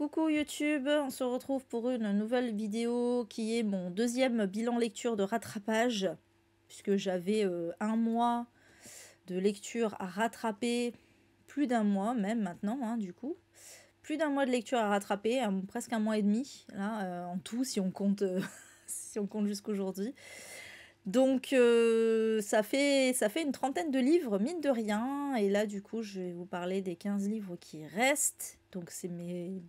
Coucou YouTube, on se retrouve pour une nouvelle vidéo qui est mon deuxième bilan lecture de rattrapage, puisque j'avais un mois de lecture à rattraper, plus d'un mois même maintenant, hein, du coup. Plus d'un mois de lecture à rattraper, presque un mois et demi, là, en tout, si on compte, si on compte jusqu'aujourd'hui. Donc ça fait une trentaine de livres, mine de rien, et là du coup je vais vous parler des 15 livres qui restent. Donc c'est mes...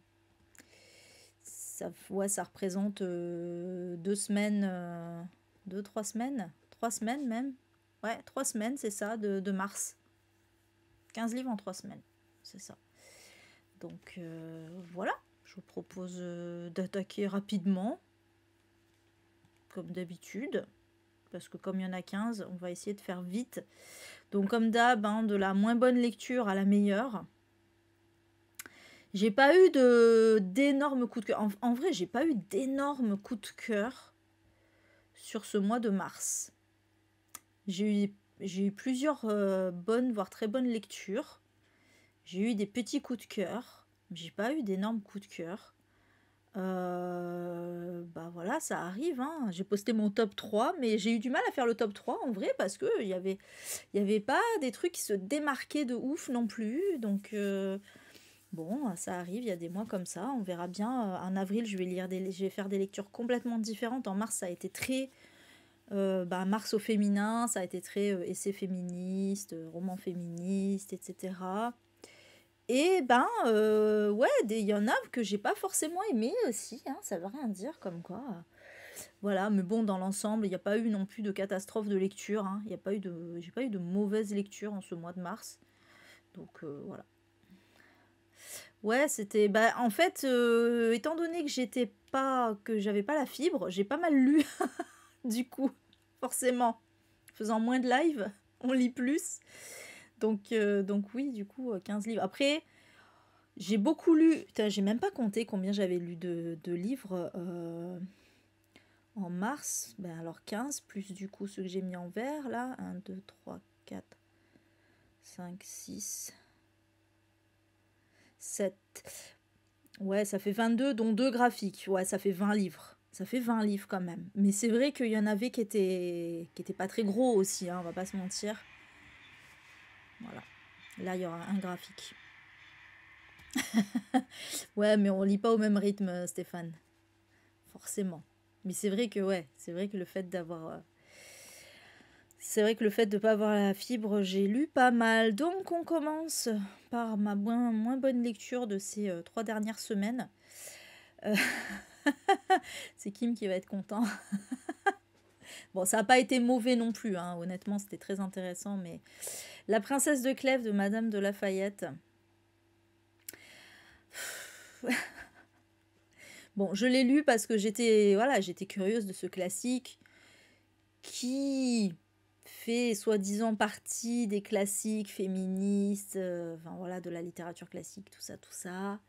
ça représente 2 semaines, 2, 3 semaines, 3 semaines même. Ouais, 3 semaines, c'est ça, de mars. 15 livres en 3 semaines, c'est ça. Donc voilà, je vous propose d'attaquer rapidement, comme d'habitude. Parce que comme il y en a 15, on va essayer de faire vite. Donc comme d'hab, hein, de la moins bonne lecture à la meilleure. J'ai pas eu d'énormes coups de cœur. En vrai, j'ai pas eu d'énormes coups de cœur sur ce mois de mars. J'ai eu plusieurs bonnes, voire très bonnes lectures. J'ai eu des petits coups de cœur. J'ai pas eu d'énormes coups de cœur. Bah voilà, ça arrive, hein. J'ai posté mon top 3, mais j'ai eu du mal à faire le top 3 en vrai, parce que il y avait pas des trucs qui se démarquaient de ouf non plus. Donc bon, ça arrive, il y a des mois comme ça, on verra bien. En avril, je vais faire des lectures complètement différentes. En mars, ça a été très mars au féminin, ça a été très essai féministe, roman féministe, etc. Et ouais, il y en a que j'ai pas forcément aimé aussi, hein, ça veut rien dire comme quoi. Voilà, mais bon, dans l'ensemble, il n'y a pas eu non plus de catastrophe de lecture, hein. J'ai pas eu de mauvaise lecture en ce mois de mars. Donc voilà. Ouais, c'était. Bah, en fait, étant donné que j'avais pas la fibre, j'ai pas mal lu, du coup, forcément. Faisant moins de live, on lit plus. Donc oui, du coup, 15 livres. Après. J'ai beaucoup lu, putain, j'ai même pas compté combien j'avais lu de livres en mars. Ben alors 15, plus du coup ceux que j'ai mis en vert là. 1, 2, 3, 4, 5, 6, 7. Ouais, ça fait 22, dont 2 graphiques. Ouais, ça fait 20 livres. Ça fait 20 livres quand même. Mais c'est vrai qu'il y en avait qui étaient pas très gros aussi, hein, on va pas se mentir. Voilà. Là, il y aura un graphique. Ouais, mais on lit pas au même rythme, Stéphane. Forcément. Mais c'est vrai que ouais, c'est vrai que le fait d'avoir c'est vrai que le fait de ne pas avoir la fibre, j'ai lu pas mal. Donc on commence par ma moins bonne lecture de ces 3 dernières semaines. Euh, c'est Kim qui va être content. Bon, ça n'a pas été mauvais non plus, hein. Honnêtement, c'était très intéressant. Mais La princesse de Clèves de Madame de Lafayette. Bon, je l'ai lu parce que j'étais curieuse de ce classique qui fait soi-disant partie des classiques féministes, enfin voilà, de la littérature classique, tout ça, tout ça.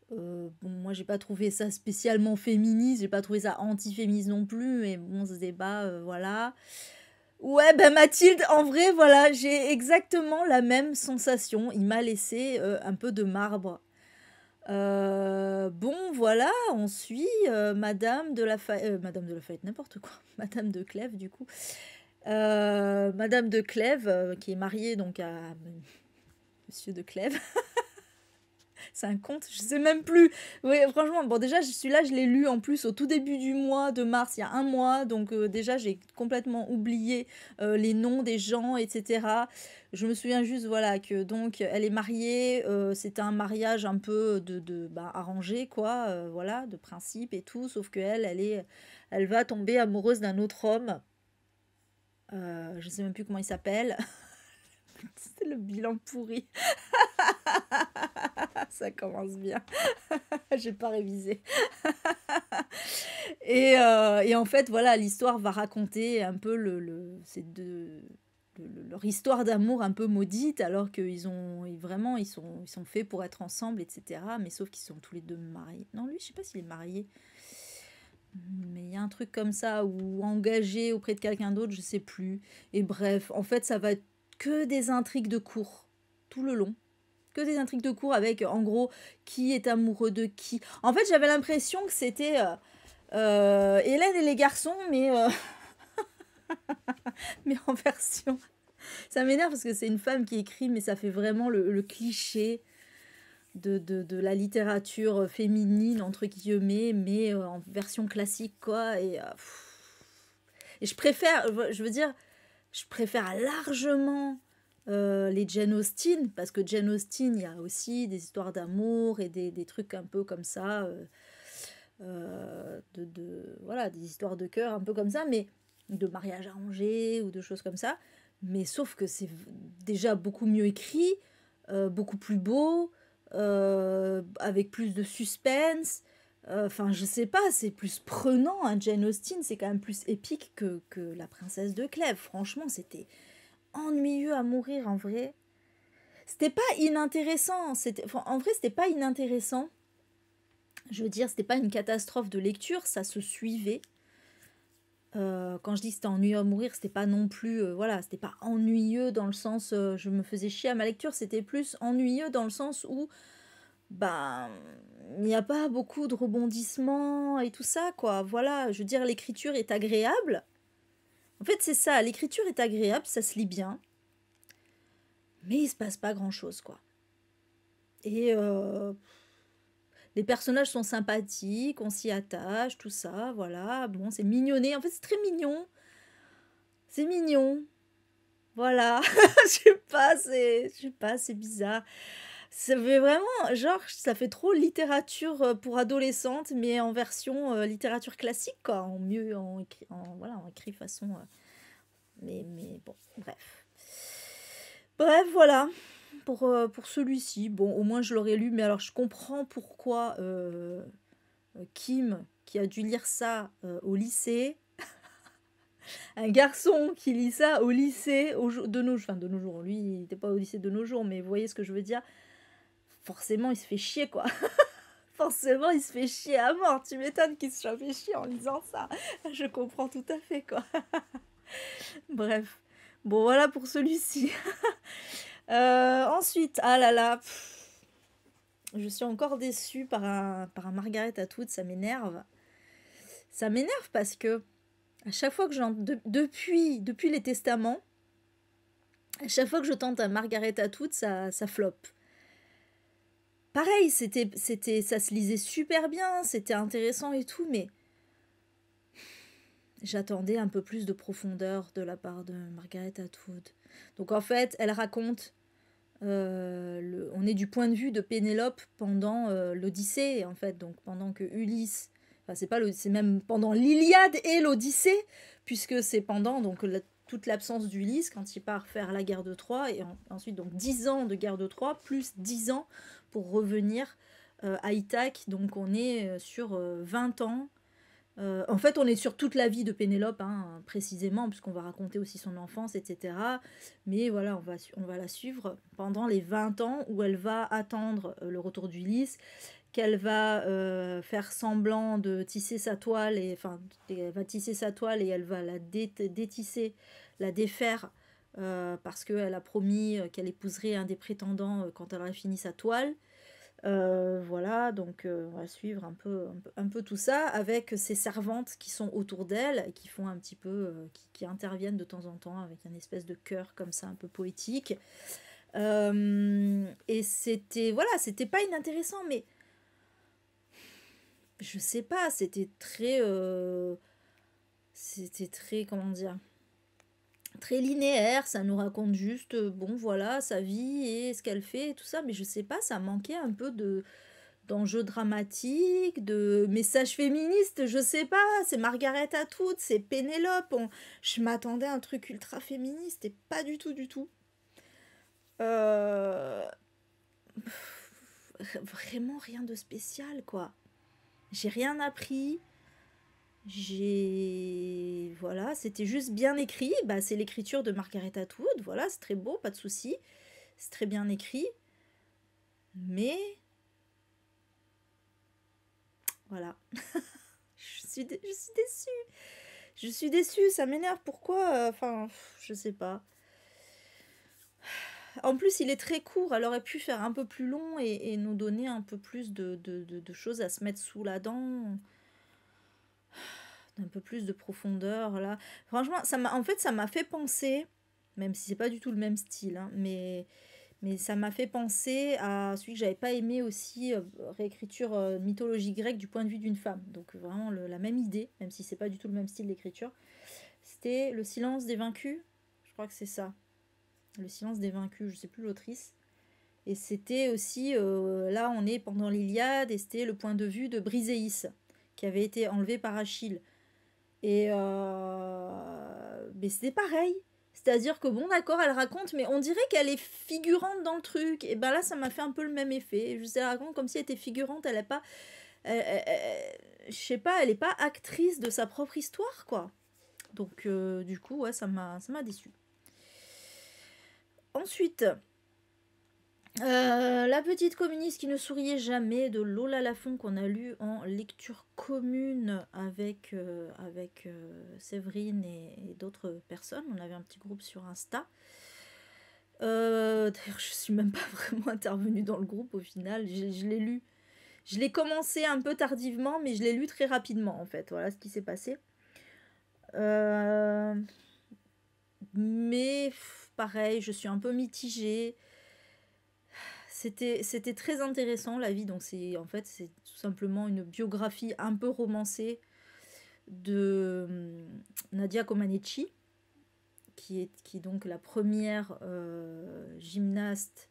Bon, moi j'ai pas trouvé ça spécialement féministe, j'ai pas trouvé ça anti-féministe non plus, mais bon, ce débat, voilà. Ouais, ben Mathilde, en vrai, voilà, j'ai exactement la même sensation. Il m'a laissé un peu de marbre. Bon, voilà, on suit Madame de Lafayette, n'importe quoi. Madame de Clèves, du coup. Madame de Clèves, qui est mariée donc à Monsieur de Clèves. C'est un conte, je sais même plus. Oui, franchement, bon, déjà, celui-là, je l'ai lu en plus au tout début du mois de mars, il y a un mois. Donc, déjà, j'ai complètement oublié les noms des gens, etc. Je me souviens juste, voilà, que donc, elle est mariée. C'était un mariage un peu arrangé, quoi. Voilà, de principe et tout. Sauf qu'elle, elle va tomber amoureuse d'un autre homme. Je sais même plus comment il s'appelle. C'est le bilan pourri. Ça commence bien. J'ai pas révisé. Et en fait, voilà, l'histoire va raconter un peu leur histoire d'amour un peu maudite, alors vraiment, ils sont faits pour être ensemble, etc. Mais sauf qu'ils sont tous les deux mariés. Non, lui, je sais pas s'il est marié. Mais il y a un truc comme ça, ou engagé auprès de quelqu'un d'autre, je sais plus. Et bref, en fait, ça va être que des intrigues de cours, tout le long. Que des intrigues de cours avec, en gros, qui est amoureux de qui. En fait, j'avais l'impression que c'était Hélène et les garçons, mais en version... Ça m'énerve parce que c'est une femme qui écrit, mais ça fait vraiment le cliché de la littérature féminine, entre guillemets, mais en version classique, quoi. Et je préfère, je veux dire, je préfère largement les Jane Austen, parce que Jane Austen, il y a aussi des histoires d'amour et des trucs un peu comme ça, voilà, des histoires de cœur un peu comme ça, mais de mariage arrangé ou de choses comme ça. Mais sauf que c'est déjà beaucoup mieux écrit, beaucoup plus beau, avec plus de suspense. Enfin, je sais pas, c'est plus prenant. Hein. Jane Austen, c'est quand même plus épique que La Princesse de Clèves. Franchement, c'était ennuyeux à mourir en vrai. C'était pas inintéressant. Enfin, en vrai, c'était pas inintéressant. Je veux dire, c'était pas une catastrophe de lecture, ça se suivait. Quand je dis que c'était ennuyeux à mourir, c'était pas non plus, voilà, c'était pas ennuyeux dans le sens, je me faisais chier à ma lecture, c'était plus ennuyeux dans le sens où, ben, il n'y a pas beaucoup de rebondissements et tout ça, quoi. Voilà, je veux dire, l'écriture est agréable. En fait, c'est ça, l'écriture est agréable, ça se lit bien, mais il se passe pas grand-chose, quoi. Et les personnages sont sympathiques, on s'y attache, tout ça, voilà. Bon, c'est mignonné, en fait, c'est très mignon. C'est mignon. Voilà, je sais pas, c'est bizarre. Ça fait vraiment, genre, ça fait trop littérature pour adolescente, mais en version littérature classique, quoi, en mieux, voilà, en écrit façon. Mais bon, bref. Bref, voilà, pour celui-ci. Bon, au moins je l'aurais lu, mais alors je comprends pourquoi Kim, qui a dû lire ça au lycée, un garçon qui lit ça au lycée de nos jours, enfin de nos jours, lui il n'était pas au lycée de nos jours, mais vous voyez ce que je veux dire, forcément il se fait chier quoi. Forcément il se fait chier à mort, tu m'étonnes qu'il se soit fait chier en lisant ça. Je comprends tout à fait quoi. Bref, bon voilà pour celui-ci. Ensuite, ah là là, je suis encore déçue par un Margaret Atwood, ça m'énerve. Ça m'énerve parce que à chaque fois que depuis les Testaments, à chaque fois que je tente un Margaret Atwood, ça floppe. Pareil, ça se lisait super bien, c'était intéressant et tout, mais j'attendais un peu plus de profondeur de la part de Margaret Atwood. Donc en fait, elle raconte, on est du point de vue de Pénélope pendant l'Odyssée, en fait, donc pendant que Ulysse, enfin c'est même pendant l'Iliade et l'Odyssée, puisque c'est pendant donc toute l'absence d'Ulysse quand il part faire la guerre de Troie, et ensuite donc 10 ans de guerre de Troie, plus 10 ans pour revenir à Ithaque, donc on est sur 20 ans. En fait, on est sur toute la vie de Pénélope, hein, précisément, puisqu'on va raconter aussi son enfance, etc. Mais voilà, on va la suivre pendant les 20 ans où elle va attendre le retour d'Ulysse, qu'elle va faire semblant de tisser sa toile, elle va tisser sa toile et elle va la détisser, la défaire, parce qu'elle a promis qu'elle épouserait un des prétendants quand elle aurait fini sa toile. Voilà, donc on va suivre un peu tout ça avec ces servantes qui sont autour d'elle et qui font un petit peu, qui interviennent de temps en temps avec une espèce de chœur comme ça un peu poétique. Et c'était pas inintéressant, mais je sais pas, c'était très, comment dire, très linéaire, ça nous raconte juste, bon voilà, sa vie et ce qu'elle fait et tout ça, mais je sais pas, ça manquait un peu d'enjeux dramatiques, de messages féministes, je sais pas, c'est Margaret Atwood, c'est Pénélope, je m'attendais à un truc ultra féministe et pas du tout, du tout. Euh, Vraiment rien de spécial, quoi. J'ai rien appris. Voilà, c'était juste bien écrit. Bah, c'est l'écriture de Margaret Atwood. Voilà, c'est très beau, pas de souci. C'est très bien écrit. Mais voilà. Je suis déçue. Je suis déçue, ça m'énerve. Pourquoi? Enfin, je sais pas. En plus, il est très court. Elle aurait pu faire un peu plus long et nous donner un peu plus de choses à se mettre sous la dent. Un peu plus de profondeur, là. Franchement, en fait, ça m'a fait penser, même si c'est pas du tout le même style, hein, mais ça m'a fait penser à celui que j'avais pas aimé aussi, réécriture mythologie grecque du point de vue d'une femme. Donc vraiment la même idée, même si c'est pas du tout le même style d'écriture. C'était Le silence des vaincus. Je crois que c'est ça. Le silence des vaincus, je sais plus l'autrice. Et c'était aussi, là on est pendant l'Iliade, et c'était le point de vue de Briséis, qui avait été enlevé par Achille. Et mais c'était pareil. C'est-à-dire que bon d'accord, elle raconte, mais on dirait qu'elle est figurante dans le truc. Et ben là, ça m'a fait un peu le même effet. Je sais, elle raconte comme si elle était figurante, elle est pas... je sais pas, elle est pas actrice de sa propre histoire, quoi. Donc du coup, ouais, ça m'a déçue. Ensuite, La petite communiste qui ne souriait jamais de Lola Lafont, qu'on a lu en lecture commune avec Séverine et d'autres personnes. On avait un petit groupe sur Insta. D'ailleurs, je suis même pas vraiment intervenue dans le groupe au final. Je l'ai lu. Je l'ai commencé un peu tardivement, mais je l'ai lu très rapidement en fait. Voilà ce qui s'est passé. Mais pareil, je suis un peu mitigée. C'était très intéressant, la vie. Donc c'est en fait c'est tout simplement une biographie un peu romancée de Nadia Comaneci, qui est donc la première gymnaste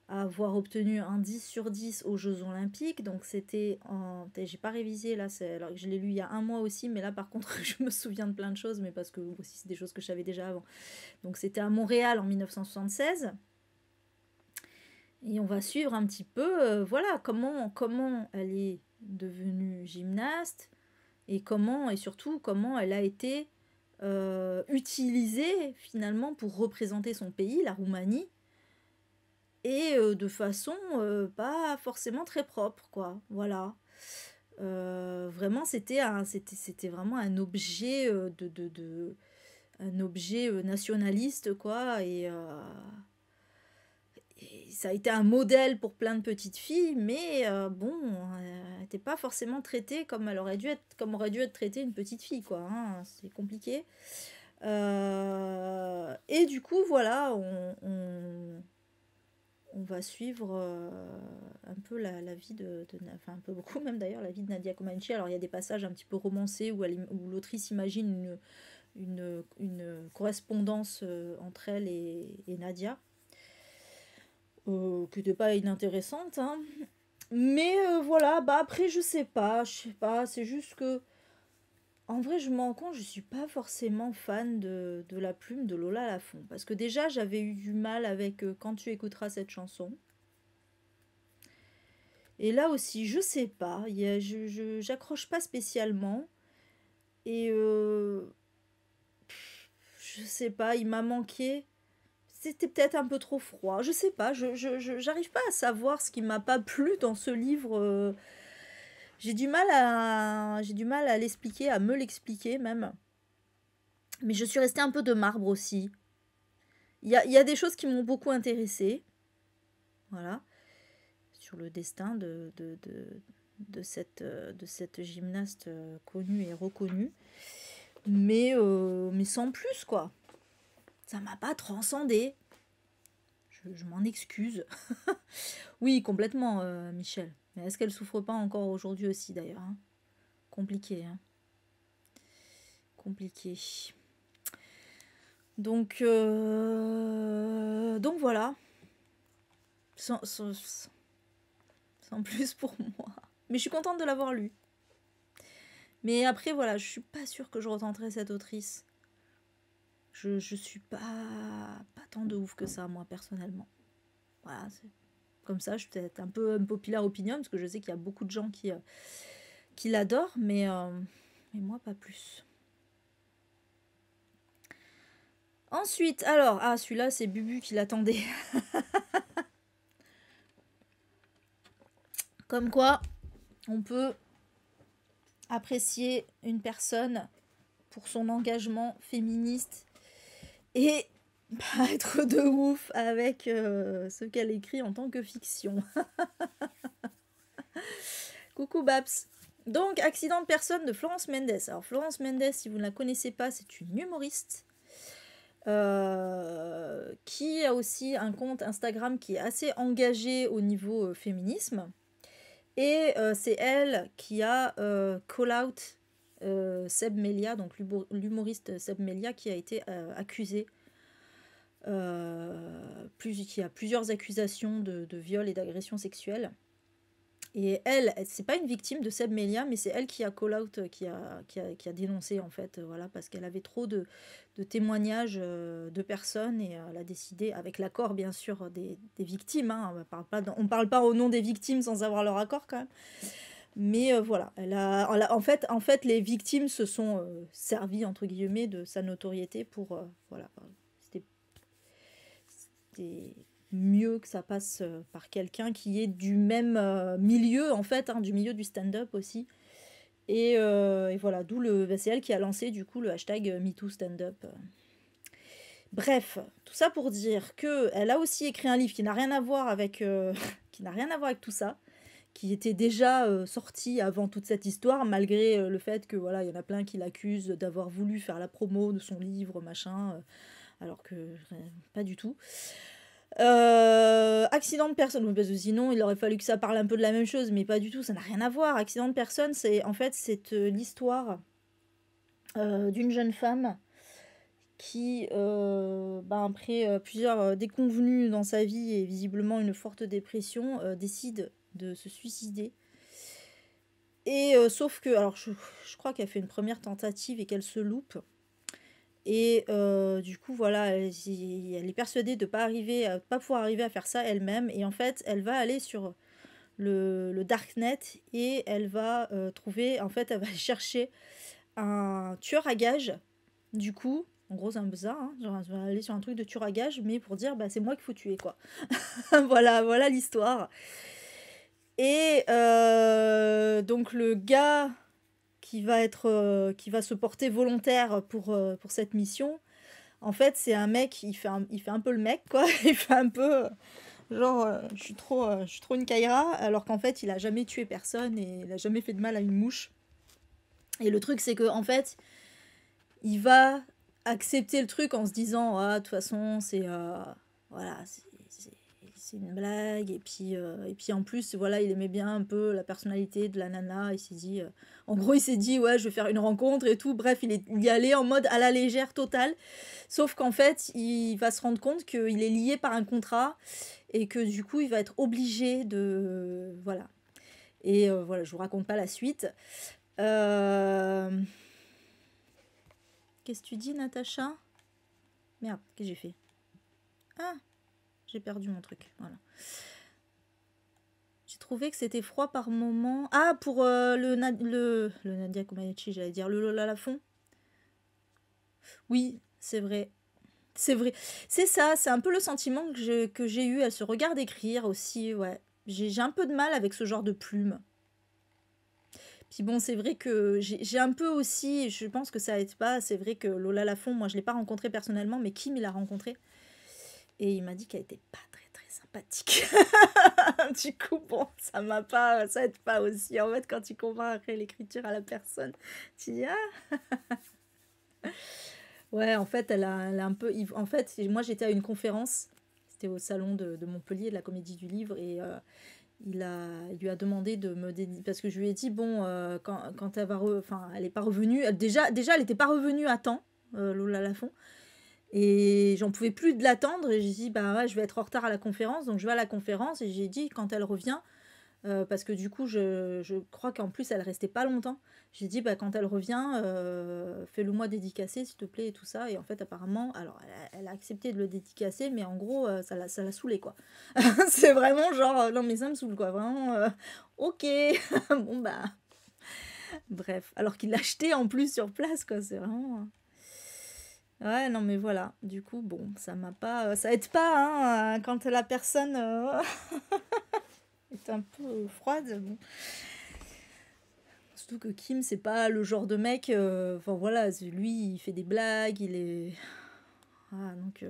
à avoir obtenu un 10 sur 10 aux Jeux Olympiques. Donc c'était en... J'ai pas révisé là, alors que je l'ai lu il y a un mois aussi, mais là par contre je me souviens de plein de choses, mais parce que aussi c'est des choses que je savais déjà avant. Donc c'était à Montréal en 1976. Et on va suivre un petit peu, voilà, comment elle est devenue gymnaste et surtout comment elle a été utilisée finalement pour représenter son pays, la Roumanie, et de façon pas forcément très propre, quoi. Voilà. Vraiment, c'était vraiment un objet un objet nationaliste, quoi, et ça a été un modèle pour plein de petites filles, mais bon, elle n'était pas forcément traitée comme comme aurait dû être traitée une petite fille, quoi. Hein, c'est compliqué. Et du coup, voilà, on va suivre un peu la vie enfin un peu beaucoup même d'ailleurs, la vie de Nadia Comaneci. Alors il y a des passages un petit peu romancés où l'autrice imagine une correspondance entre elle et Nadia. Qui n'était pas inintéressante, hein. Mais voilà, bah après je sais pas, c'est juste que en vrai je me rends compte, je suis pas forcément fan de la plume de Lola Lafont, parce que déjà j'avais eu du mal avec Quand tu écouteras cette chanson. Et là aussi, je sais pas, j'accroche pas spécialement. Et je sais pas, il m'a manqué. C'était peut-être un peu trop froid, je sais pas, j'arrive pas à savoir ce qui m'a pas plu dans ce livre. J'ai du mal à l'expliquer, à me l'expliquer même. Mais je suis restée un peu de marbre aussi. Il y a des choses qui m'ont beaucoup intéressée. Voilà. Sur le destin de cette gymnaste connue et reconnue. Mais sans plus, quoi. Ça m'a pas transcendée. Je m'en excuse. Oui, complètement, Michel. Mais est-ce qu'elle souffre pas encore aujourd'hui aussi, d'ailleurs, hein? Compliqué, hein. Compliqué. Donc voilà. Sans plus pour moi. Mais je suis contente de l'avoir lu. Mais après, voilà, je suis pas sûre que je retenterai cette autrice. Je suis pas tant de ouf que ça, moi, personnellement. Voilà, c'est comme ça. Je suis peut-être un peu unpopular opinion, parce que je sais qu'il y a beaucoup de gens qui l'adorent, mais moi, pas plus. Ensuite, alors, celui-là, c'est Bubu qui l'attendait. Comme quoi, on peut apprécier une personne pour son engagement féministe et pas être de ouf avec ce qu'elle écrit en tant que fiction. Coucou Babs. Donc, Accident de personne de Florence Mendes. Alors, Florence Mendes, si vous ne la connaissez pas, c'est une humoriste qui a aussi un compte Instagram qui est assez engagé au niveau féminisme. Et c'est elle qui a call out Seb Melia, donc l'humoriste Seb Melia, qui a été accusé, qui a plusieurs accusations de viol et d'agression sexuelle. Et elle, c'est pas une victime de Seb Melia, mais c'est elle qui a call out, qui a dénoncé en fait, voilà, parce qu'elle avait trop de témoignages de personnes et elle a décidé, avec l'accord bien sûr des victimes, hein, on parle pas au nom des victimes sans avoir leur accord quand même. Mais voilà, en fait, les victimes se sont servies entre guillemets de sa notoriété pour voilà, c'était mieux que ça passe par quelqu'un qui est du même milieu en fait, hein, du milieu du stand-up aussi. Et voilà, c'est elle qui a lancé du coup le hashtag #MeTooStandUp. Bref, tout ça pour dire que elle a aussi écrit un livre qui n'a rien à voir avec qui n'a rien à voir avec tout ça, qui était déjà sorti avant toute cette histoire, malgré le fait que voilà, il y en a plein qui l'accusent d'avoir voulu faire la promo de son livre, machin, alors que pas du tout. Accident de personne, parce que sinon il aurait fallu que ça parle un peu de la même chose, mais pas du tout, ça n'a rien à voir. Accident de personne, c'est en fait c'est l'histoire d'une jeune femme qui, après plusieurs déconvenues dans sa vie et visiblement une forte dépression, décide de se suicider. Et sauf que, alors je crois qu'elle fait une première tentative et qu'elle se loupe. Et du coup, voilà, elle est persuadée de pas pouvoir arriver à faire ça elle-même. Et en fait, elle va aller sur le Darknet et elle va trouver, en fait, elle va chercher un tueur à gages. Du coup, en gros, c'est un peu ça, hein, genre, elle va aller sur un truc de tueur à gages, mais pour dire, bah, c'est moi qu'il faut tuer, quoi. Voilà l'histoire. Et donc, le gars qui va se porter volontaire pour cette mission, en fait, c'est un mec, il fait un peu le mec, quoi. Il fait un peu genre, je suis trop une Kaira, alors qu'en fait, il a jamais tué personne et il a jamais fait de mal à une mouche. Et le truc, c'est que en fait, il va accepter le truc en se disant, ah, de toute façon, voilà, c'est une blague. Et puis en plus, voilà, il aimait bien un peu la personnalité de la nana. Il s'est dit, en gros, il s'est dit, ouais, je vais faire une rencontre et tout. Bref, il y allait en mode à la légère totale. Sauf qu'en fait, il va se rendre compte qu'il est lié par un contrat et que du coup, il va être obligé de. Voilà. Et voilà, je vous raconte pas la suite. Qu'est-ce que tu dis, Natacha? Merde, qu'est-ce que j'ai fait? Ah, j'ai perdu mon truc. Voilà. J'ai trouvé que c'était froid par moment. Ah, pour le Nadia Comaneci, j'allais dire le Lola Lafont. Oui, c'est vrai. C'est vrai. C'est ça, c'est un peu le sentiment que j'ai eu. Elle se regarde écrire aussi, ouais. J'ai un peu de mal avec ce genre de plume. Puis bon, c'est vrai que j'ai un peu aussi, je pense que ça aide pas, c'est vrai que Lola Lafont, moi je l'ai pas rencontrée personnellement, mais Kim il l'a rencontrée. Et il m'a dit qu'elle était pas très très sympathique. Du coup, bon, ça aide pas aussi. En fait, quand tu compares l'écriture à la personne, tu dis, ah, ouais, en fait, elle a un peu, en fait, moi j'étais à une conférence, c'était au salon de Montpellier, de la Comédie du Livre, et il lui a demandé de me dédier, parce que je lui ai dit, bon, quand elle va, enfin, elle est pas revenue, déjà, elle était pas revenue à temps, Lola Lafont. Et j'en pouvais plus de l'attendre et j'ai dit bah ouais, je vais être en retard à la conférence, donc je vais à la conférence et j'ai dit quand elle revient, parce que du coup je crois qu'en plus elle restait pas longtemps, j'ai dit bah quand elle revient, fais-le moi dédicacer s'il te plaît et tout ça. Et en fait apparemment, alors elle a accepté de le dédicacer, mais en gros ça l'a saoulé quoi. C'est vraiment genre non mais ça me saoule quoi, vraiment ok. Bon bah bref, alors qu'il l'a acheté en plus sur place quoi, c'est vraiment. Ouais, non, mais voilà. Du coup, bon, ça aide pas, hein, quand la personne est un peu froide. Bon. Surtout que Kim, c'est pas le genre de mec. Enfin voilà, lui, il fait des blagues, il est. Ah, donc.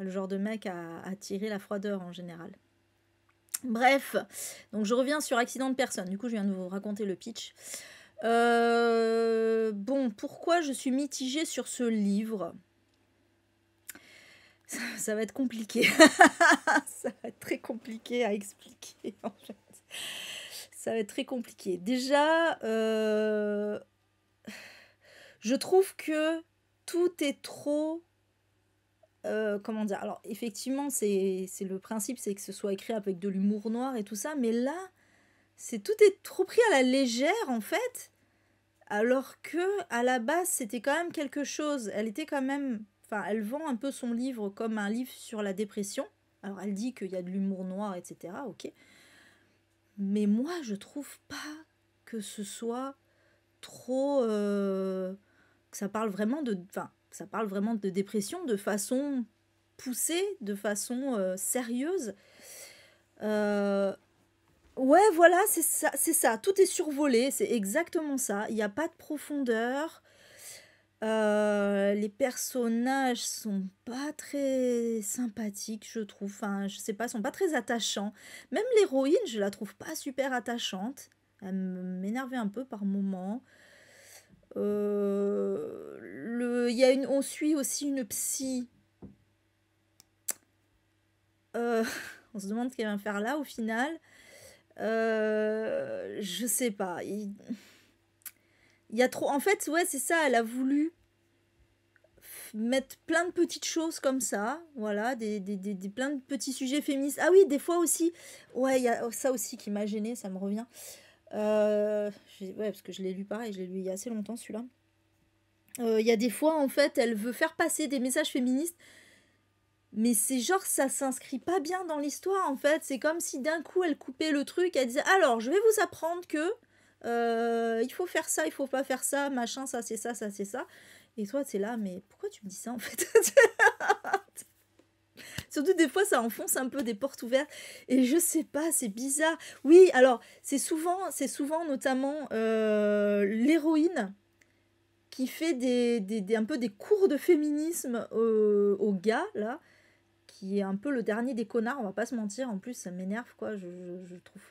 Pas le genre de mec à tirer la froideur en général. Bref, donc je reviens sur Accident de personne. Du coup, je viens de vous raconter le pitch. Bon, pourquoi je suis mitigée sur ce livre? Ça va être compliqué. Ça va être très compliqué à expliquer, en fait. Ça va être très compliqué. Déjà, je trouve que tout est trop... comment dire? Alors, effectivement, c'est le principe, c'est que ce soit écrit avec de l'humour noir et tout ça, mais là, tout est trop pris à la légère, en fait, alors que à la base, c'était quand même quelque chose. Elle était quand même... Enfin, elle vend un peu son livre comme un livre sur la dépression. Alors, elle dit qu'il y a de l'humour noir, etc., ok. Mais moi, je trouve pas que ce soit trop... que ça parle vraiment de... Enfin, ça parle vraiment de dépression de façon poussée, de façon sérieuse. Ouais, voilà, c'est ça. Tout est survolé, c'est exactement ça. Il n'y a pas de profondeur. Les personnages sont pas très sympathiques, je trouve. Enfin, je sais pas, sont pas très attachants. Même l'héroïne, je la trouve pas super attachante. Elle m'énervait un peu par moments. On suit aussi une psy. On se demande ce qu'elle va faire là au final. Je sais pas. Il y a trop. En fait, ouais, c'est ça. Elle a voulu mettre plein de petites choses comme ça. Voilà, plein de petits sujets féministes. Ah oui, des fois aussi. Ouais, il y a ça aussi qui m'a gênée, ça me revient. Ouais, parce que je l'ai lu pareil, je l'ai lu il y a assez longtemps celui-là. Il y a des fois, en fait, elle veut faire passer des messages féministes, mais c'est genre, ça s'inscrit pas bien dans l'histoire, en fait. C'est comme si d'un coup, elle coupait le truc, elle disait, alors, je vais vous apprendre que il faut faire ça, il faut pas faire ça, machin, ça c'est ça, ça c'est ça. Et toi, t'es là, mais pourquoi tu me dis ça, en fait? Surtout, des fois, ça enfonce un peu des portes ouvertes. Et je sais pas, c'est bizarre. Oui, alors, c'est souvent notamment l'héroïne qui fait un peu des cours de féminisme au gars, là, qui est un peu le dernier des connards, on va pas se mentir. En plus, ça m'énerve, quoi. Je trouve...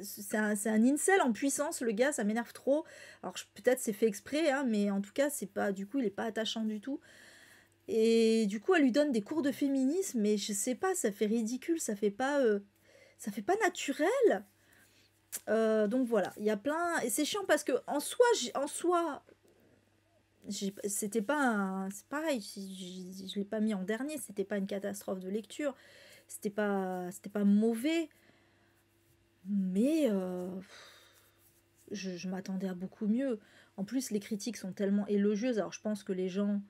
C'est un incel en puissance, le gars, ça m'énerve trop. Alors, peut-être c'est fait exprès, hein, mais en tout cas, c'est pas, du coup, il est pas attachant du tout. Et du coup, elle lui donne des cours de féminisme, mais je sais pas, ça fait ridicule, ça fait pas naturel. Donc voilà, il y a plein... Et c'est chiant parce que en soi, c'était pas c'est pareil, je l'ai pas mis en dernier, c'était pas une catastrophe de lecture, c'était pas mauvais, mais je m'attendais à beaucoup mieux. En plus, les critiques sont tellement élogieuses, alors je pense que les gens,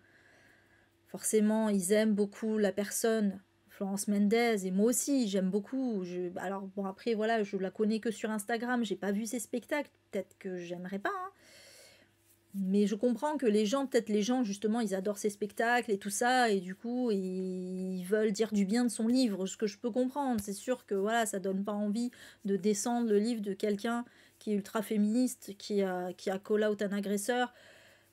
forcément, ils aiment beaucoup la personne, Florence Mendez, et moi aussi, j'aime beaucoup. Alors bon, après, voilà, je la connais que sur Instagram, j'ai pas vu ses spectacles, peut-être que j'aimerais pas, hein. Mais je comprends que peut-être les gens, justement, ils adorent ses spectacles et tout ça, et du coup, ils veulent dire du bien de son livre, ce que je peux comprendre. C'est sûr que voilà, ça donne pas envie de descendre le livre de quelqu'un qui est ultra féministe, qui a call out un agresseur.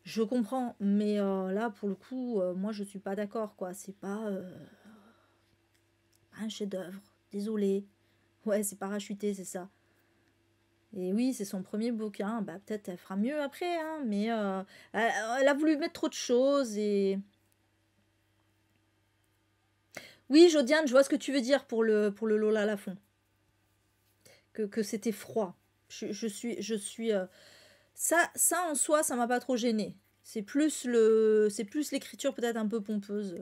Je comprends, mais là, pour le coup, moi, je suis pas d'accord, quoi. C'est pas un chef-d'œuvre. Désolée. Ouais, c'est parachuté, c'est ça. Et oui, c'est son premier bouquin. Bah, peut-être elle fera mieux après, hein, mais elle a voulu mettre trop de choses et... Oui, Jodiane, je vois ce que tu veux dire pour le Lola Lafont. Que c'était froid. Je suis ça en soi, ça m'a pas trop gêné. C'est plus l'écriture peut-être un peu pompeuse.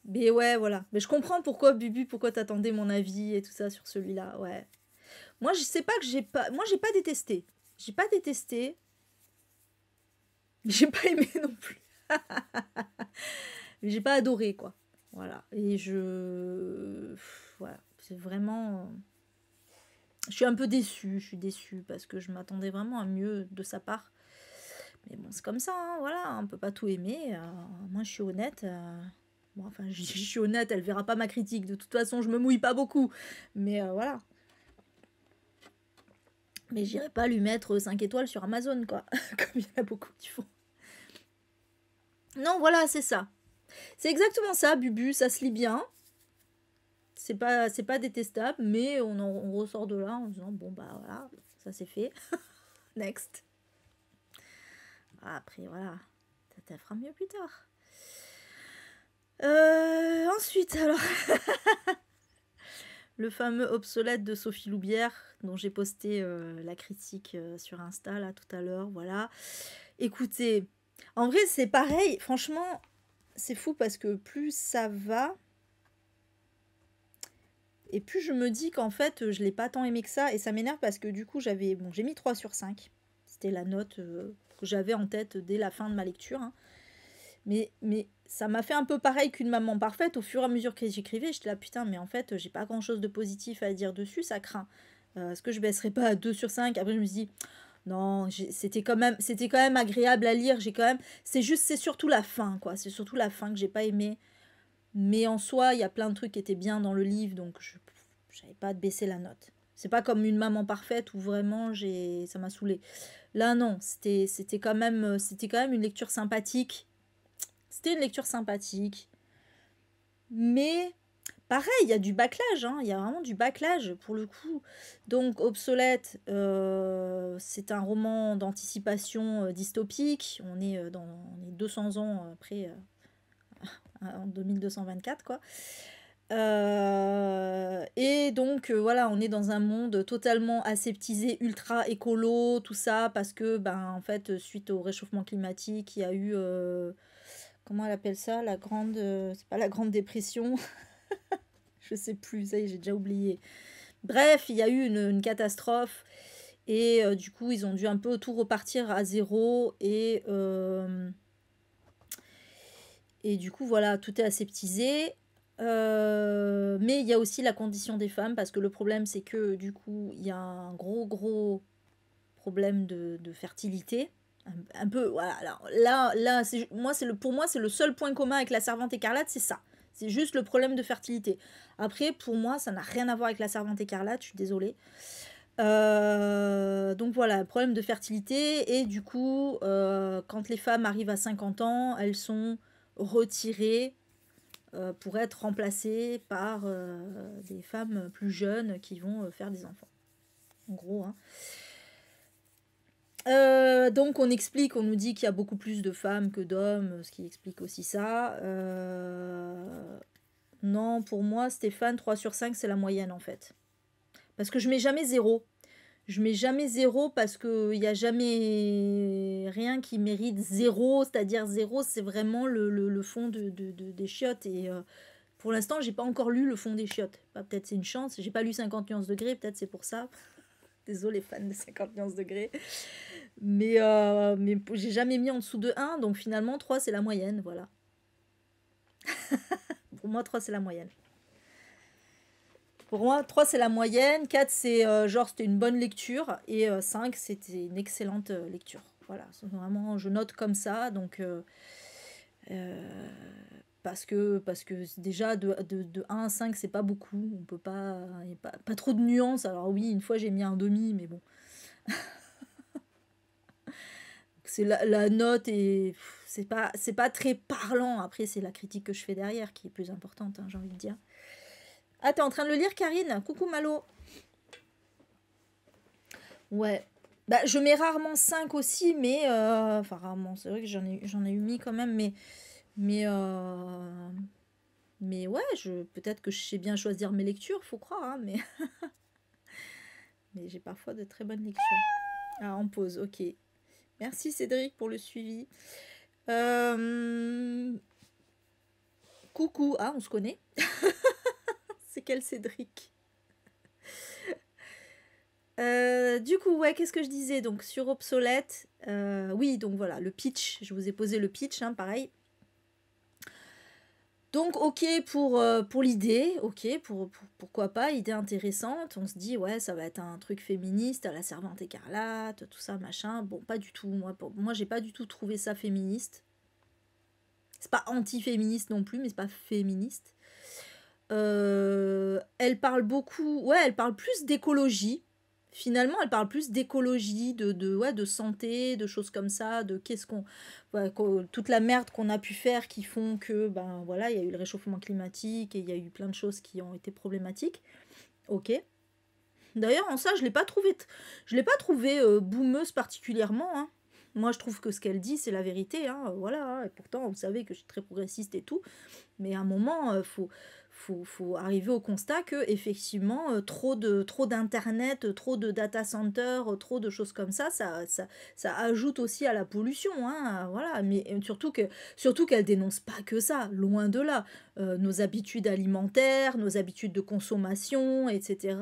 Mais ouais, voilà. Mais je comprends pourquoi, Bubu, pourquoi t'attendais mon avis et tout ça sur celui-là. Ouais. Moi, je sais pas que j'ai pas. Moi, j'ai pas détesté. J'ai pas détesté. Mais j'ai pas aimé non plus. Mais j'ai pas adoré, quoi. Voilà. Et voilà. C'est vraiment. Je suis un peu déçue. Je suis déçue parce que je m'attendais vraiment à mieux de sa part. Mais bon, c'est comme ça, hein, voilà. On peut pas tout aimer. Moi, je suis honnête. Bon, enfin, je suis honnête, elle verra pas ma critique. De toute façon, je me mouille pas beaucoup. Mais voilà. Mais j'irai pas lui mettre 5 étoiles sur Amazon, quoi. Comme il y en a beaucoup qui font. Non, voilà, c'est ça. C'est exactement ça, Bubu, ça se lit bien. C'est pas détestable, mais on ressort de là en disant, bon, bah voilà, ça c'est fait. Next. Après, voilà, ça fera mieux plus tard. Ensuite, alors, le fameux obsolète de Sophie Loubière, dont j'ai posté la critique sur Insta, là, tout à l'heure, voilà. Écoutez, en vrai, c'est pareil, franchement, c'est fou parce que plus ça va, et plus je me dis qu'en fait, je l'ai pas tant aimé que ça, et ça m'énerve parce que du coup, j'ai mis 3 sur 5. C'était la note que j'avais en tête dès la fin de ma lecture, hein. Mais ça m'a fait un peu pareil qu'une maman parfaite. Au fur et à mesure que j'écrivais, j'étais là, putain, mais en fait, j'ai pas grand chose de positif à dire dessus, ça craint. Est-ce que je baisserai pas à 2 sur 5? Après, je me suis dit, non, c'était quand même agréable à lire. C'est surtout la fin, quoi. C'est surtout la fin que j'ai pas aimé. Mais en soi, il y a plein de trucs qui étaient bien dans le livre, donc je n'avais pas de baisser la note. C'est pas comme une maman parfaite où vraiment ça m'a saoulée. Là, non, c'était quand même une lecture sympathique. C'était une lecture sympathique. Mais pareil, il y a du bâclage, hein, il y a vraiment du bâclage pour le coup. Donc, Obsolète, c'est un roman d'anticipation dystopique. On est 200 ans après, en 2224, quoi. Et donc, voilà, on est dans un monde totalement aseptisé, ultra écolo, tout ça, parce que, ben, en fait, suite au réchauffement climatique, il y a eu comment elle appelle ça, c'est pas la grande dépression, je sais plus, ça y est, j'ai déjà oublié. Bref, il y a eu une catastrophe et du coup, ils ont dû un peu tout repartir à zéro et du coup, voilà, tout est aseptisé. Mais il y a aussi la condition des femmes parce que le problème, c'est que du coup, il y a un gros problème de fertilité. Un peu, voilà. Alors, là pour moi, c'est le seul point commun avec la Servante écarlate, c'est ça. C'est juste le problème de fertilité. Après, pour moi, ça n'a rien à voir avec la Servante écarlate, je suis désolée. Donc voilà, problème de fertilité. Et du coup, quand les femmes arrivent à 50 ans, elles sont retirées pour être remplacées par des femmes plus jeunes qui vont faire des enfants. En gros, hein. Donc on nous dit qu'il y a beaucoup plus de femmes que d'hommes, ce qui explique aussi ça. Non, pour moi, Stéphane, 3 sur 5, c'est la moyenne en fait. Parce que je mets jamais 0. Je mets jamais 0 parce qu'il n'y a jamais rien qui mérite 0. C'est-à-dire 0, c'est vraiment le fond des chiottes. Et pour l'instant, j'ai pas encore lu le fond des chiottes. Peut-être c'est une chance. J'ai pas lu 50 nuances degrés, peut-être c'est pour ça. Désolé fans de 50 nuances degrés. Mais j'ai jamais mis en dessous de 1, donc finalement 3 c'est la moyenne, voilà. Pour moi 3 c'est la moyenne. Pour moi 3 c'est la moyenne, 4 c'est genre c'était une bonne lecture, et 5 c'était une excellente lecture. Voilà, vraiment je note comme ça, donc parce que déjà de 1 à 5 c'est pas beaucoup, on peut pas, y a pas trop de nuances. Alors oui, une fois j'ai mis un demi, mais bon. C'est la note et c'est pas très parlant. Après, c'est la critique que je fais derrière qui est plus importante, hein, j'ai envie de dire. Ah, t'es en train de le lire, Karine? Coucou, Malo. Ouais. Bah, je mets rarement 5 aussi, mais... Enfin, rarement, c'est vrai que j'en ai eu mis quand même, mais, mais ouais, peut-être que je sais bien choisir mes lectures, faut croire, hein, mais... mais j'ai parfois de très bonnes lectures. Ah, en pause, ok. Merci, Cédric, pour le suivi. Coucou, ah, on se connaît. C'est quel Cédric? Du coup, ouais, qu'est-ce que je disais? Donc, sur Obsolète, oui, donc voilà, le pitch, je vous ai posé le pitch, hein, pareil. Donc, ok pour l'idée, ok, pourquoi pas, idée intéressante. On se dit, ouais, ça va être un truc féministe à la Servante écarlate, tout ça, machin. Bon, pas du tout. Moi j'ai pas du tout trouvé ça féministe. C'est pas anti-féministe non plus, mais c'est pas féministe. Elle parle beaucoup, ouais, elle parle plus d'écologie. Finalement, elle parle plus d'écologie, ouais, de santé, de choses comme ça, de qu'est-ce qu'on... ouais, toute la merde qu'on a pu faire qui font que, ben voilà, il y a eu le réchauffement climatique et il y a eu plein de choses qui ont été problématiques. Ok. D'ailleurs, en ça, je l'ai pas trouvé boumeuse particulièrement, hein. Moi, je trouve que ce qu'elle dit, c'est la vérité, hein, voilà, hein. Et pourtant, vous savez que je suis très progressiste et tout. Mais à un moment, faut arriver au constat que effectivement, trop d'internet, trop de data center, trop de choses comme ça ajoute aussi à la pollution, hein, voilà. Mais surtout qu'elle dénonce pas que ça, loin de là. Nos habitudes alimentaires, nos habitudes de consommation, etc.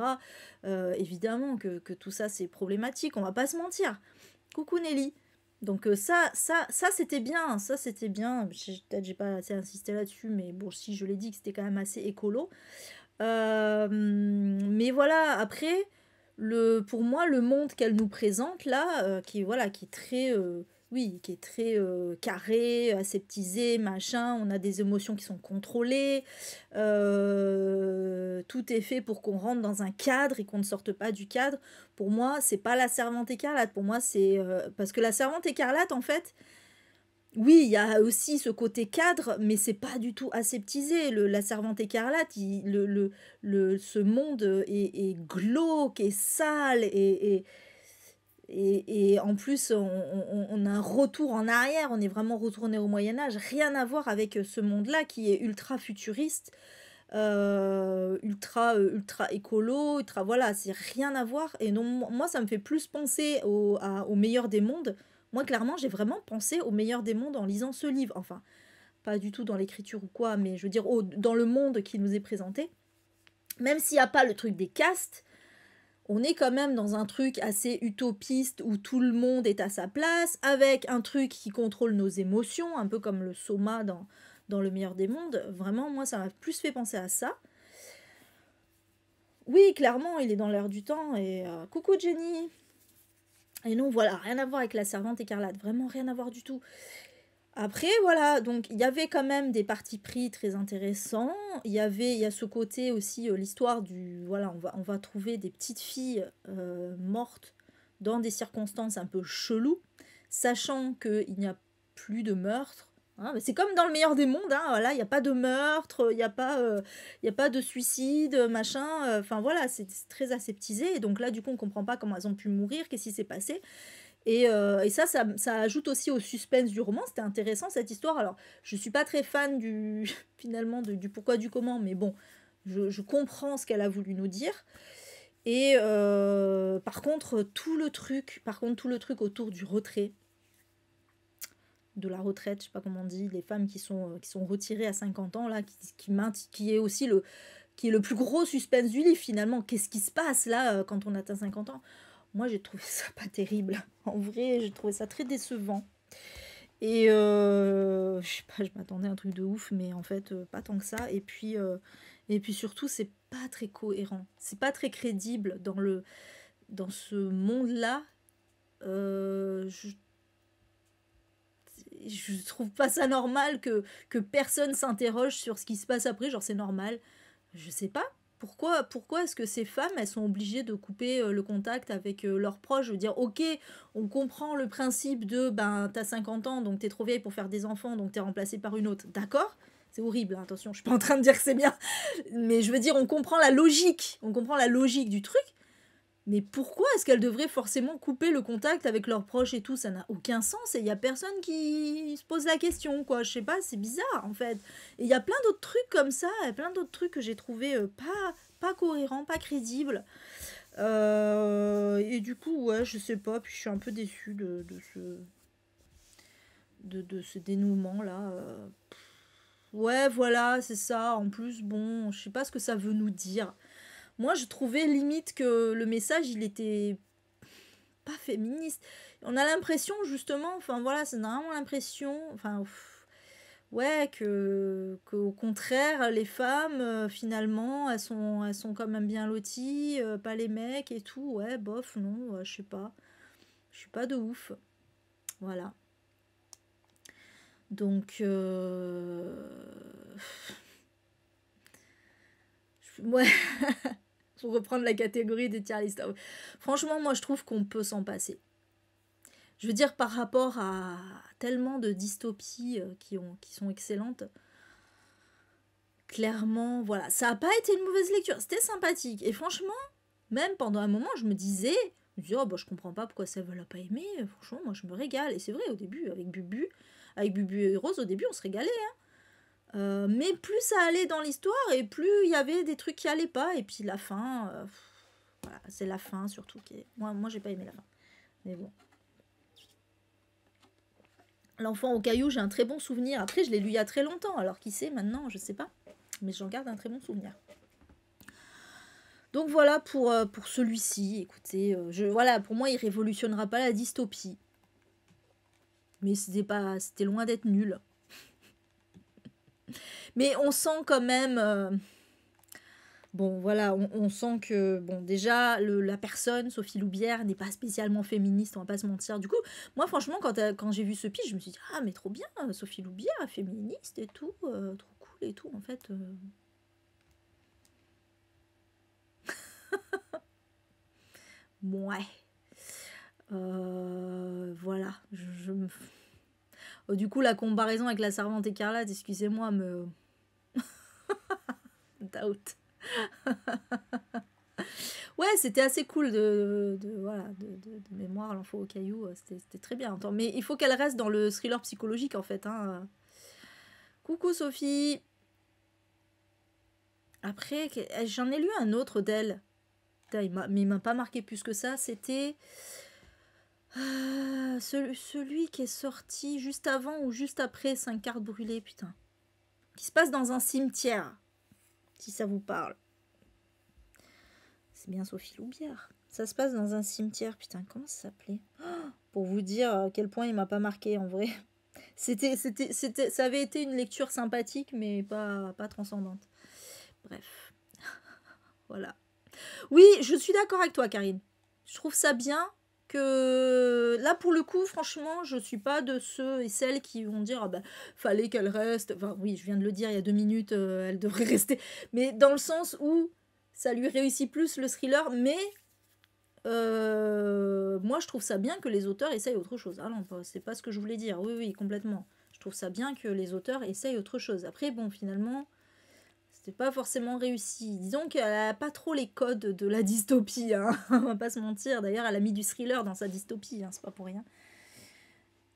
Évidemment que tout ça c'est problématique, on va pas se mentir. Coucou Nelly. Donc ça c'était bien, ça c'était bien. Peut-être j'ai pas assez insisté là-dessus, mais bon, si je l'ai dit que c'était quand même assez écolo. Mais voilà, après, pour moi, le monde qu'elle nous présente là, voilà, qui est très, oui, qui est très carré, aseptisé, machin. On a des émotions qui sont contrôlées. Tout est fait pour qu'on rentre dans un cadre et qu'on ne sorte pas du cadre. Pour moi, c'est pas la Servante écarlate. Pour moi, c'est parce que la Servante écarlate, en fait, oui, il y a aussi ce côté cadre, mais c'est pas du tout aseptisé. La Servante écarlate, ce monde est glauque et sale et en plus, on a un retour en arrière, on est vraiment retourné au Moyen-Âge. Rien à voir avec ce monde-là qui est ultra futuriste, ultra écolo, ultra. Voilà, c'est rien à voir. Et donc, moi, ça me fait plus penser au meilleur des mondes. Moi, clairement, j'ai vraiment pensé au meilleur des mondes en lisant ce livre. Enfin, pas du tout dans l'écriture ou quoi, mais je veux dire, dans le monde qui nous est présenté. Même s'il n'y a pas le truc des castes, on est quand même dans un truc assez utopiste où tout le monde est à sa place, avec un truc qui contrôle nos émotions, un peu comme le soma dans le meilleur des mondes. Vraiment, moi, ça m'a plus fait penser à ça. Oui, clairement, il est dans l'air du temps. Et coucou Jenny. Et non, voilà, rien à voir avec la Servante écarlate. Vraiment rien à voir du tout. Après, voilà, donc il y avait quand même des partis pris très intéressants. Il y a ce côté aussi, l'histoire du... Voilà, on va trouver des petites filles mortes dans des circonstances un peu cheloues, sachant qu'il n'y a plus de meurtre. Hein, mais c'est comme dans le meilleur des mondes, hein, voilà, il n'y a pas de meurtre, il y a pas de suicide, machin. Enfin voilà, c'est très aseptisé. Et donc là, du coup, on comprend pas comment elles ont pu mourir, qu'est-ce qui s'est passé. Et ça ajoute aussi au suspense du roman. C'était intéressant cette histoire. Alors, je suis pas très fan finalement du pourquoi du comment, mais bon, je comprends ce qu'elle a voulu nous dire. Et par contre, tout le truc autour du retrait, de la retraite, je sais pas comment on dit, les femmes qui sont retirées à 50 ans, là, qui est aussi qui est le plus gros suspense du livre finalement. Qu'est-ce qui se passe là quand on atteint 50 ans? Moi, j'ai trouvé ça pas terrible. En vrai, j'ai trouvé ça très décevant. Et je sais pas, je m'attendais à un truc de ouf, mais en fait, pas tant que ça. Et puis surtout, c'est pas très cohérent. C'est pas très crédible dans ce monde-là. Je trouve pas ça normal que personne s'interroge sur ce qui se passe après. Genre, c'est normal. Je sais pas. Pourquoi est-ce que ces femmes, elles sont obligées de couper le contact avec leurs proches? Je veux dire, ok, on comprend le principe de, ben, t'as 50 ans, donc t'es trop vieille pour faire des enfants, donc t'es remplacée par une autre. D'accord? C'est horrible, hein, attention, je suis pas en train de dire que c'est bien. Mais je veux dire, on comprend la logique. On comprend la logique du truc. Mais pourquoi est-ce qu'elles devraient forcément couper le contact avec leurs proches et tout? Ça n'a aucun sens et il y a personne qui se pose la question, quoi. Je sais pas, c'est bizarre en fait. Et il y a plein d'autres trucs comme ça, et plein d'autres trucs que j'ai trouvé pas cohérents, pas crédibles. Et du coup, ouais, je sais pas, puis je suis un peu déçue de ce dénouement-là. Ouais, voilà, c'est ça. En plus, bon, je sais pas ce que ça veut nous dire. Moi, je trouvais limite que le message, il était pas féministe. On a l'impression, justement, enfin voilà, c'est vraiment l'impression, enfin, ouais, qu'au contraire, les femmes, finalement, elles sont quand même bien loties, pas les mecs et tout. Ouais, bof, non, je sais pas. Je suis pas de ouf. Voilà. Donc, ouais, Pour reprendre la catégorie des tier list. Franchement, moi, je trouve qu'on peut s'en passer. Je veux dire, par rapport à tellement de dystopies qui sont excellentes, clairement, voilà. Ça n'a pas été une mauvaise lecture. C'était sympathique. Et franchement, même pendant un moment, je me disais, oh, bah, je comprends pas pourquoi ça ne l'a pas aimé. Franchement, moi, je me régale. Et c'est vrai, au début, avec Bubu et Rose, au début, on se régalait. Hein. Mais plus ça allait dans l'histoire, et plus il y avait des trucs qui allaient pas. Et puis la fin, voilà, c'est la fin surtout. Moi, j'ai pas aimé la fin. Mais bon. L'enfant au caillou, j'ai un très bon souvenir. Après, je l'ai lu il y a très longtemps. Alors, qui sait maintenant, je sais pas. Mais j'en garde un très bon souvenir. Donc voilà pour celui-ci. Écoutez, voilà, pour moi, il révolutionnera pas la dystopie. Mais c'était loin d'être nul. Mais on sent quand même... bon, voilà, on sent que, bon, déjà, la personne, Sophie Loubière, n'est pas spécialement féministe, on va pas se mentir. Du coup, moi, franchement, quand j'ai vu ce pitch, je me suis dit, ah, mais trop bien, Sophie Loubière, féministe et tout, trop cool et tout, en fait. Ouais. Voilà. Du coup, la comparaison avec la Servante écarlate, excusez-moi, me... Doubt. Ouais, c'était assez cool de mémoire, l'enfant au caillou, c'était très bien. Mais il faut qu'elle reste dans le thriller psychologique, en fait. Hein. Coucou Sophie. Après, j'en ai lu un autre d'elle. Mais il m'a pas marqué plus que ça. C'était celui qui est sorti juste avant ou juste après 5 cartes brûlées, putain. Qui se passe dans un cimetière. Si ça vous parle. C'est bien Sophie Loubière. Ça se passe dans un cimetière. Putain, comment ça s'appelait? Pour vous dire à quel point il m'a pas marqué en vrai. Ça avait été une lecture sympathique, mais pas transcendante. Bref. Voilà. Oui, je suis d'accord avec toi, Karine. Je trouve ça bien que... Là, pour le coup, franchement, je suis pas de ceux et celles qui vont dire « Ah ben, fallait qu'elle reste. » Enfin, oui, je viens de le dire il y a 2 minutes, elle devrait rester. Mais dans le sens où ça lui réussit plus le thriller, mais... moi, je trouve ça bien que les auteurs essayent autre chose. Ah non, c'est pas ce que je voulais dire. Oui, complètement. Je trouve ça bien que les auteurs essayent autre chose. Après, bon, finalement... C'était pas forcément réussi. Disons qu'elle a pas trop les codes de la dystopie, hein. On va pas se mentir. D'ailleurs, elle a mis du thriller dans sa dystopie, hein. C'est pas pour rien.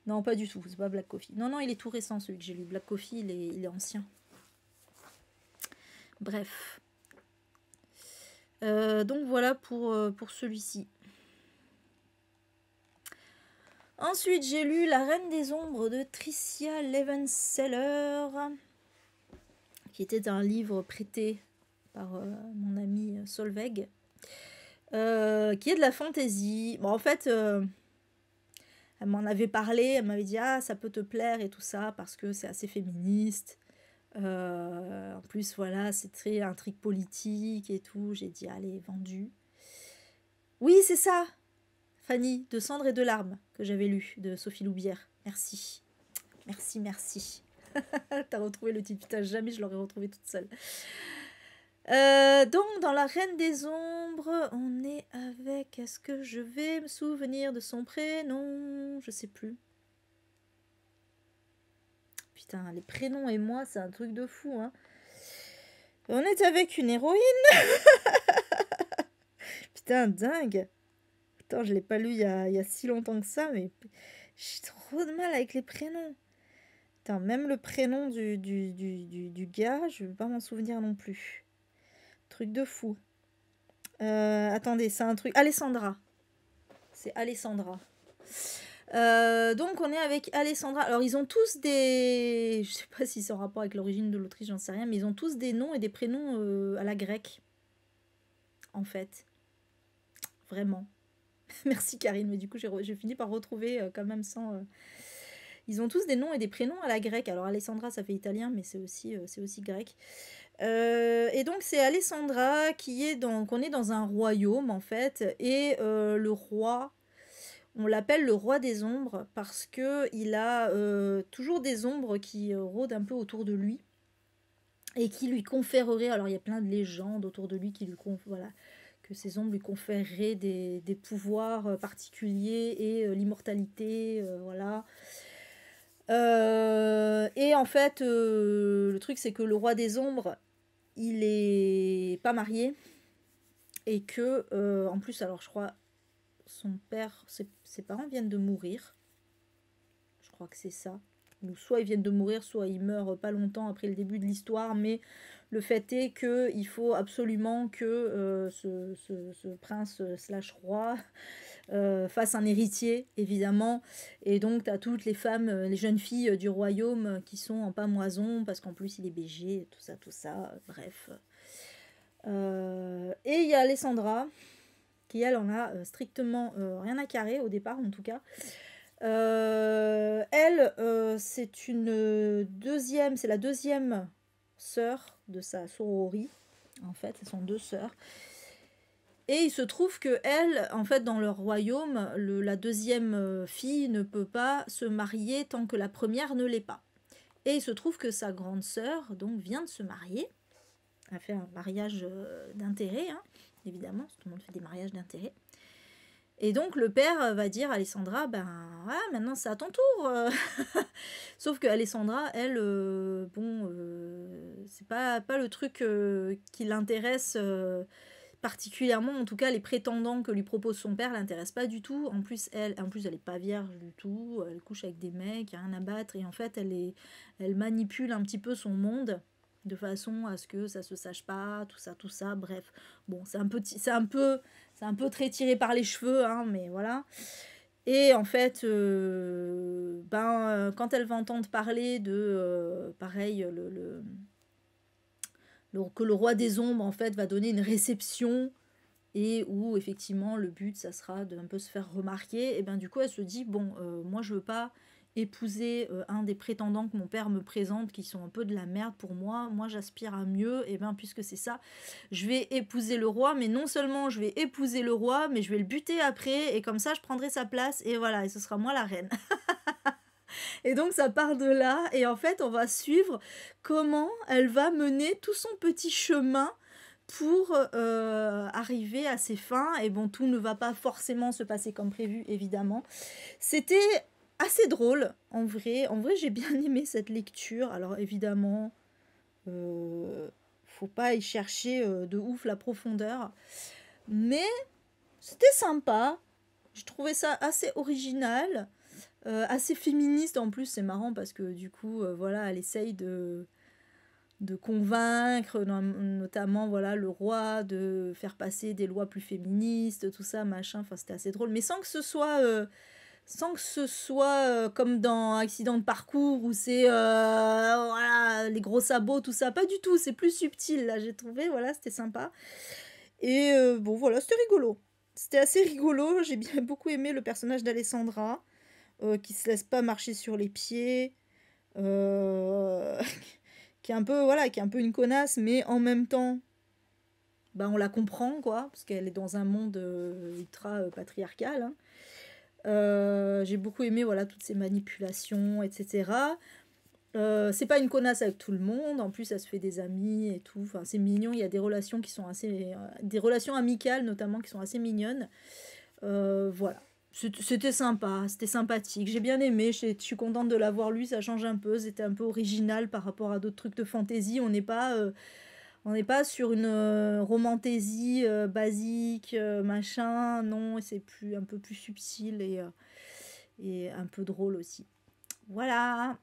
Non, pas du tout, c'est pas Black Coffee. Non, il est tout récent celui que j'ai lu. Black Coffee, il est ancien. Bref. Donc voilà pour celui-ci. Ensuite, j'ai lu La Reine des Ombres de Tricia Levenseller, qui était un livre prêté par mon ami Solveig, qui est de la fantaisie. Bon, en fait, elle m'en avait parlé, elle m'avait dit « Ah, ça peut te plaire et tout ça, parce que c'est assez féministe. En plus, voilà, c'est très intrigue politique et tout. » J'ai dit « Allez, vendu. » Oui, c'est ça, Fanny, de Cendres et de larmes, que j'avais lu, de Sophie Loubière. Merci. Merci. T'as retrouvé le titre, putain, jamais je l'aurais retrouvé toute seule. Donc, dans La Reine des Ombres, on est avec... Est-ce que je vais me souvenir de son prénom? Je sais plus. Putain, les prénoms et moi, c'est un truc de fou, hein. On est avec une héroïne. Putain, dingue. Putain, je l'ai pas lu il y a si longtemps que ça, mais j'ai trop de mal avec les prénoms. Putain, même le prénom du gars, je vais pas m'en souvenir non plus. Truc de fou. Attendez, c'est un truc... Alessandra. C'est Alessandra. Donc, on est avec Alessandra. Alors, ils ont tous des... Je sais pas si c'est en rapport avec l'origine de l'autrice, j'en sais rien, mais ils ont tous des noms et des prénoms à la grecque. En fait. Vraiment. Merci, Karine. Mais du coup, j'ai fini par retrouver quand même sans... Ils ont tous des noms et des prénoms à la grecque. Alors, Alessandra, ça fait italien, mais c'est aussi grec. Et donc, c'est Alessandra qui est qu'on est dans un royaume, en fait. Et le roi... On l'appelle le roi des ombres parce qu'il a toujours des ombres qui rôdent un peu autour de lui. et qui lui conférerait, alors il y a plein de légendes autour de lui qui lui voilà, que ces ombres lui conféreraient des pouvoirs particuliers et l'immortalité, voilà. Et en fait, le truc c'est que le roi des ombres, il est pas marié et que, en plus, alors je crois, son père, ses parents viennent de mourir. Je crois que c'est ça. Ou soit ils viennent de mourir, soit ils meurent pas longtemps après le début de l'histoire, mais le fait est qu'il faut absolument que ce prince slash roi fasse un héritier, évidemment. Et donc, tu as toutes les femmes, les jeunes filles du royaume qui sont en pamoison, parce qu'en plus, il est BG, tout ça, bref. Et il y a Alessandra, qui elle en a strictement rien à carrer, au départ en tout cas. Elle, c'est c'est la deuxième sœur de sa sororité. En fait, ce sont deux sœurs. Et il se trouve que elle, en fait, dans leur royaume, la deuxième fille ne peut pas se marier tant que la première ne l'est pas. Et il se trouve que sa grande sœur, donc, vient de se marier. Elle a fait un mariage d'intérêt, hein, évidemment, tout le monde fait des mariages d'intérêt. Et donc le père va dire à Alessandra, ben voilà, maintenant c'est à ton tour. Sauf que Alessandra, elle, c'est pas le truc qui l'intéresse particulièrement. En tout cas, les prétendants que lui propose son père l'intéressent pas du tout. En plus, elle est pas vierge du tout. Elle couche avec des mecs, il y a rien à battre. Et en fait, elle manipule un petit peu son monde de façon à ce que ça se sache pas, tout ça. Bref, bon, c'est un peu très tiré par les cheveux, hein, mais voilà. Et en fait, quand elle va entendre parler de, pareil, que le roi des ombres, en fait, va donner une réception, et où, effectivement, le but, ça sera de un peu se faire remarquer, et bien du coup, elle se dit, bon, moi, je veux pas épouser un des prétendants que mon père me présente, qui sont un peu de la merde pour moi. Moi, j'aspire à mieux, et bien puisque c'est ça, je vais épouser le roi, mais non seulement je vais épouser le roi, mais je vais le buter après, et comme ça, je prendrai sa place, et voilà, et ce sera moi la reine. Et donc, ça part de là, et en fait, on va suivre comment elle va mener tout son petit chemin pour arriver à ses fins. Et bon, tout ne va pas forcément se passer comme prévu, évidemment. C'était assez drôle, en vrai. En vrai, j'ai bien aimé cette lecture. Alors, évidemment, faut pas y chercher de ouf la profondeur. Mais c'était sympa. Je trouvais ça assez original, assez féministe en plus. C'est marrant parce que du coup, voilà, elle essaye de convaincre notamment voilà le roi de faire passer des lois plus féministes, tout ça, machin. Enfin, c'était assez drôle. Mais sans que ce soit comme dans Accident de parcours où c'est voilà, les gros sabots, tout ça. Pas du tout, c'est plus subtil, là, j'ai trouvé. Voilà, c'était sympa. Et bon, voilà, c'était rigolo. C'était assez rigolo. J'ai bien beaucoup aimé le personnage d'Alessandra, qui se laisse pas marcher sur les pieds, euh, qui est un peu, voilà, qui est un peu une connasse, mais en même temps, bah, on la comprend, quoi, parce qu'elle est dans un monde ultra patriarcal, hein. J'ai beaucoup aimé voilà toutes ces manipulations, etc. C'est pas une connasse avec tout le monde, en plus elle se fait des amis et tout, enfin c'est mignon, il y a des relations qui sont assez des relations amicales notamment qui sont assez mignonnes. Voilà, c'était sympa, c'était sympathique, j'ai bien aimé, je suis contente de l'avoir lu, ça change un peu, c'était un peu original par rapport à d'autres trucs de fantasy. On n'est pas sur une romantaisie basique, machin, non, c'est un peu plus subtil et un peu drôle aussi. Voilà.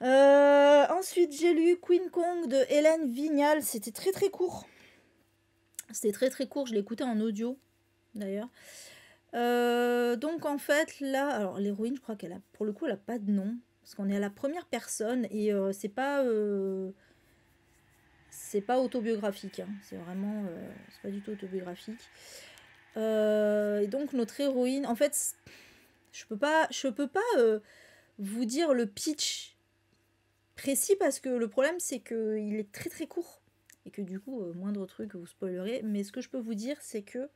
Ensuite, j'ai lu Queen Kong de Hélène Vignal. C'était très très court. C'était très très court, je l'ai écouté en audio d'ailleurs. Donc en fait, là, alors l'héroïne, je crois pour le coup, elle a pas de nom. Parce qu'on est à la première personne et c'est pas autobiographique, hein. C'est vraiment, c'est pas du tout autobiographique. Et donc notre héroïne, en fait, je peux pas vous dire le pitch précis parce que le problème c'est que il est très très court et que du coup, moindre truc vous spoilerez. Mais ce que je peux vous dire, c'est que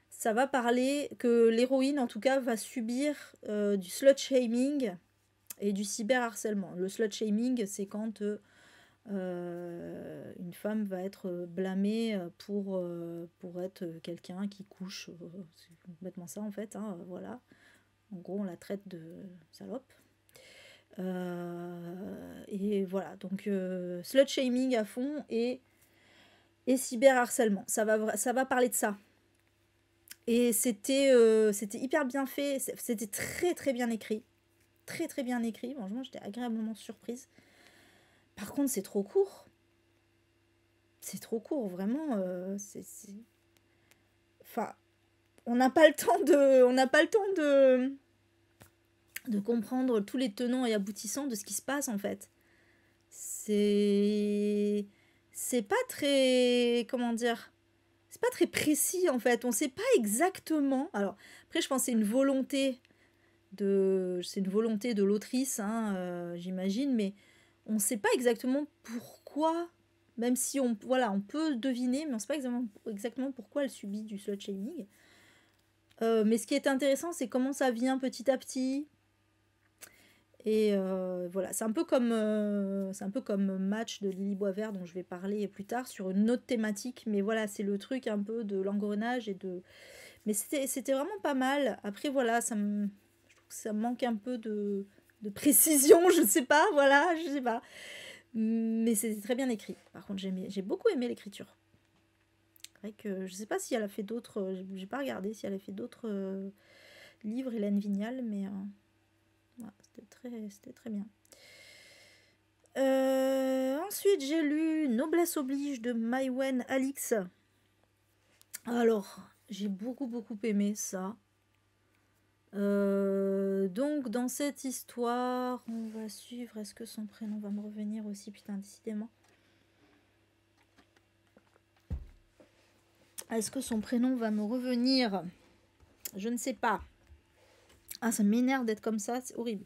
ça va parler que l'héroïne, en tout cas, va subir du slut shaming et du cyberharcèlement. Le slut-shaming, c'est quand une femme va être blâmée pour être quelqu'un qui couche. C'est complètement ça, en fait. Hein, voilà. En gros, on la traite de salope. Et voilà, donc slut-shaming à fond et cyberharcèlement. Ça va parler de ça. Et c'était hyper bien fait. C'était très très bien écrit. Très très bien écrit. Franchement, j'étais agréablement surprise. Par contre, c'est trop court. C'est trop court, vraiment. Enfin, on n'a pas le temps de comprendre tous les tenants et aboutissants de ce qui se passe, en fait. C'est pas très, comment dire, c'est pas très précis, en fait. On sait pas exactement. Alors, après, je pense que c'est une volonté de l'autrice, hein, j'imagine, mais on sait pas exactement pourquoi, même si on peut deviner, mais on sait pas exactement pourquoi elle subit du slut-shaming. Mais ce qui est intéressant, c'est comment ça vient petit à petit. Et voilà, c'est un peu comme Match de Lily Boisvert dont je vais parler plus tard sur une autre thématique. Mais voilà, c'est le truc un peu de l'engrenage Mais c'était vraiment pas mal. Après voilà, je trouve que ça manque un peu de précision, je sais pas, voilà, je sais pas. Mais c'était très bien écrit. Par contre, j'ai beaucoup aimé l'écriture. C'est vrai que je sais pas si elle a fait d'autres, j'ai pas regardé si elle a fait d'autres livres, Hélène Vignal, mais voilà, c'était très bien. Ensuite, j'ai lu Noblesse oblige de Maïwenn Alix. Alors, j'ai beaucoup aimé ça. Donc, dans cette histoire, on va suivre. Est-ce que son prénom va me revenir aussi? Putain, décidément. Est-ce que son prénom va me revenir? Je ne sais pas. Ah, ça m'énerve d'être comme ça, c'est horrible.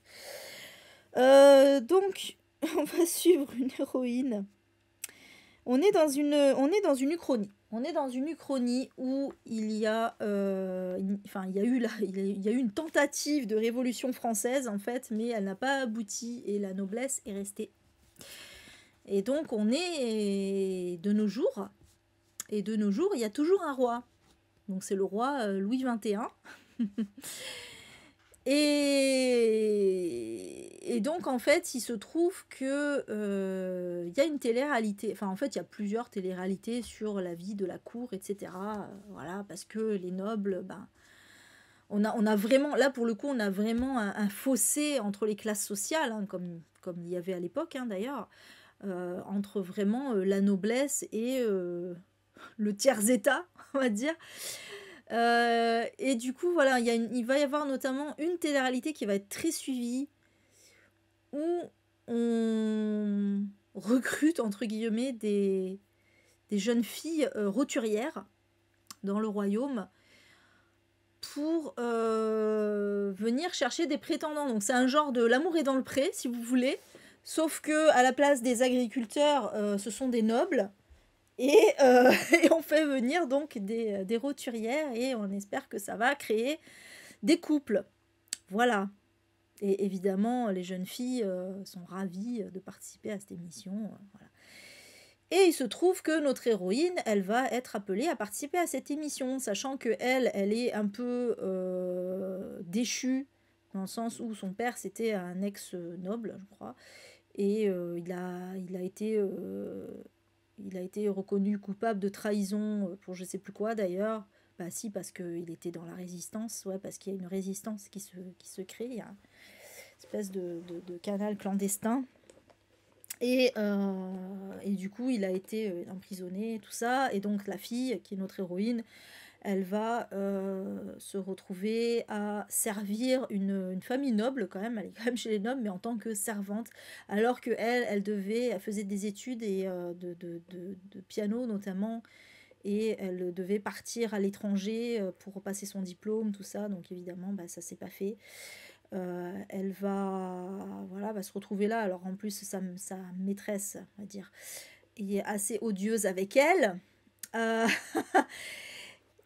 Donc, on va suivre une héroïne. On est dans une uchronie. On est dans une uchronie où il y a eu une tentative de révolution française, en fait, mais elle n'a pas abouti et la noblesse est restée. Et donc, on est de nos jours. Et de nos jours, il y a toujours un roi. Donc, c'est le roi Louis XXI. Et donc, en fait, il se trouve que y a une télé-réalité. Enfin, en fait, il y a plusieurs télé-réalités sur la vie de la cour, etc. Voilà, parce que les nobles, ben, on a vraiment, là, pour le coup, on a vraiment un fossé entre les classes sociales, hein, comme il y avait à l'époque, hein, d'ailleurs, entre vraiment la noblesse et le tiers-état, on va dire. Et du coup, voilà, il va y avoir notamment une télé-réalité qui va être très suivie, où on recrute, entre guillemets, des jeunes filles roturières dans le royaume pour venir chercher des prétendants. Donc c'est un genre de L'amour est dans le pré, si vous voulez, sauf que à la place des agriculteurs, ce sont des nobles. Et on fait venir donc des roturières et on espère que ça va créer des couples. Voilà. Et évidemment, les jeunes filles sont ravies de participer à cette émission. Voilà. Et il se trouve que notre héroïne, elle va être appelée à participer à cette émission, sachant que elle est un peu déchue, dans le sens où son père, c'était un ex-noble, je crois. Et il a été reconnu coupable de trahison pour je sais plus quoi d'ailleurs. Bah si, parce qu'il était dans la résistance. Ouais, parce qu'il y a une résistance qui se crée. Il y a une espèce de canal clandestin. Et du coup, il a été emprisonné, tout ça. Et donc la fille, qui est notre héroïne, elle va se retrouver à servir une famille noble quand même. Elle est quand même chez les nobles, mais en tant que servante. Alors qu'elle faisait des études et, de piano notamment. Et elle devait partir à l'étranger pour passer son diplôme, tout ça. Donc évidemment, bah, ça s'est pas fait. Elle va se retrouver là. Alors en plus, sa maîtresse, on va dire, est assez odieuse avec elle.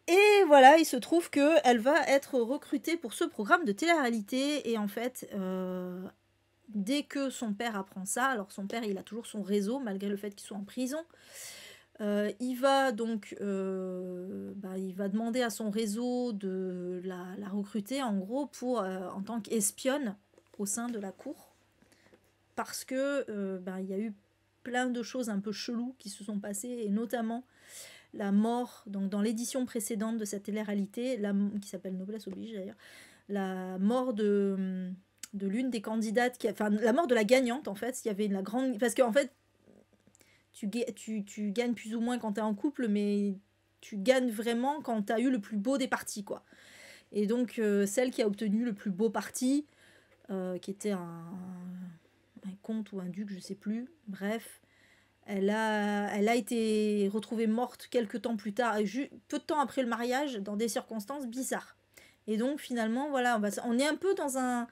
Et voilà, il se trouve qu'elle va être recrutée pour ce programme de télé-réalité. Et en fait, dès que son père apprend ça, alors son père il a toujours son réseau malgré le fait qu'il soit en prison, il va donc il va demander à son réseau de la recruter en gros pour en tant qu'espionne au sein de la cour parce que il y a eu plein de choses un peu cheloues qui se sont passées et notamment la mort donc dans l'édition précédente de cette télé-réalité qui s'appelle Noblesse oblige d'ailleurs, la mort de l'une des candidates enfin la mort de la gagnante en fait, il y avait la grande parce qu'en fait tu gagnes plus ou moins quand tu es en couple, mais tu gagnes vraiment quand tu as eu le plus beau des partis, quoi. Et donc, celle qui a obtenu le plus beau parti, qui était un comte ou un duc, je sais plus, bref, elle a été retrouvée morte quelques temps plus tard, peu de temps après le mariage, dans des circonstances bizarres. Et donc, finalement, voilà, on est un peu dans un...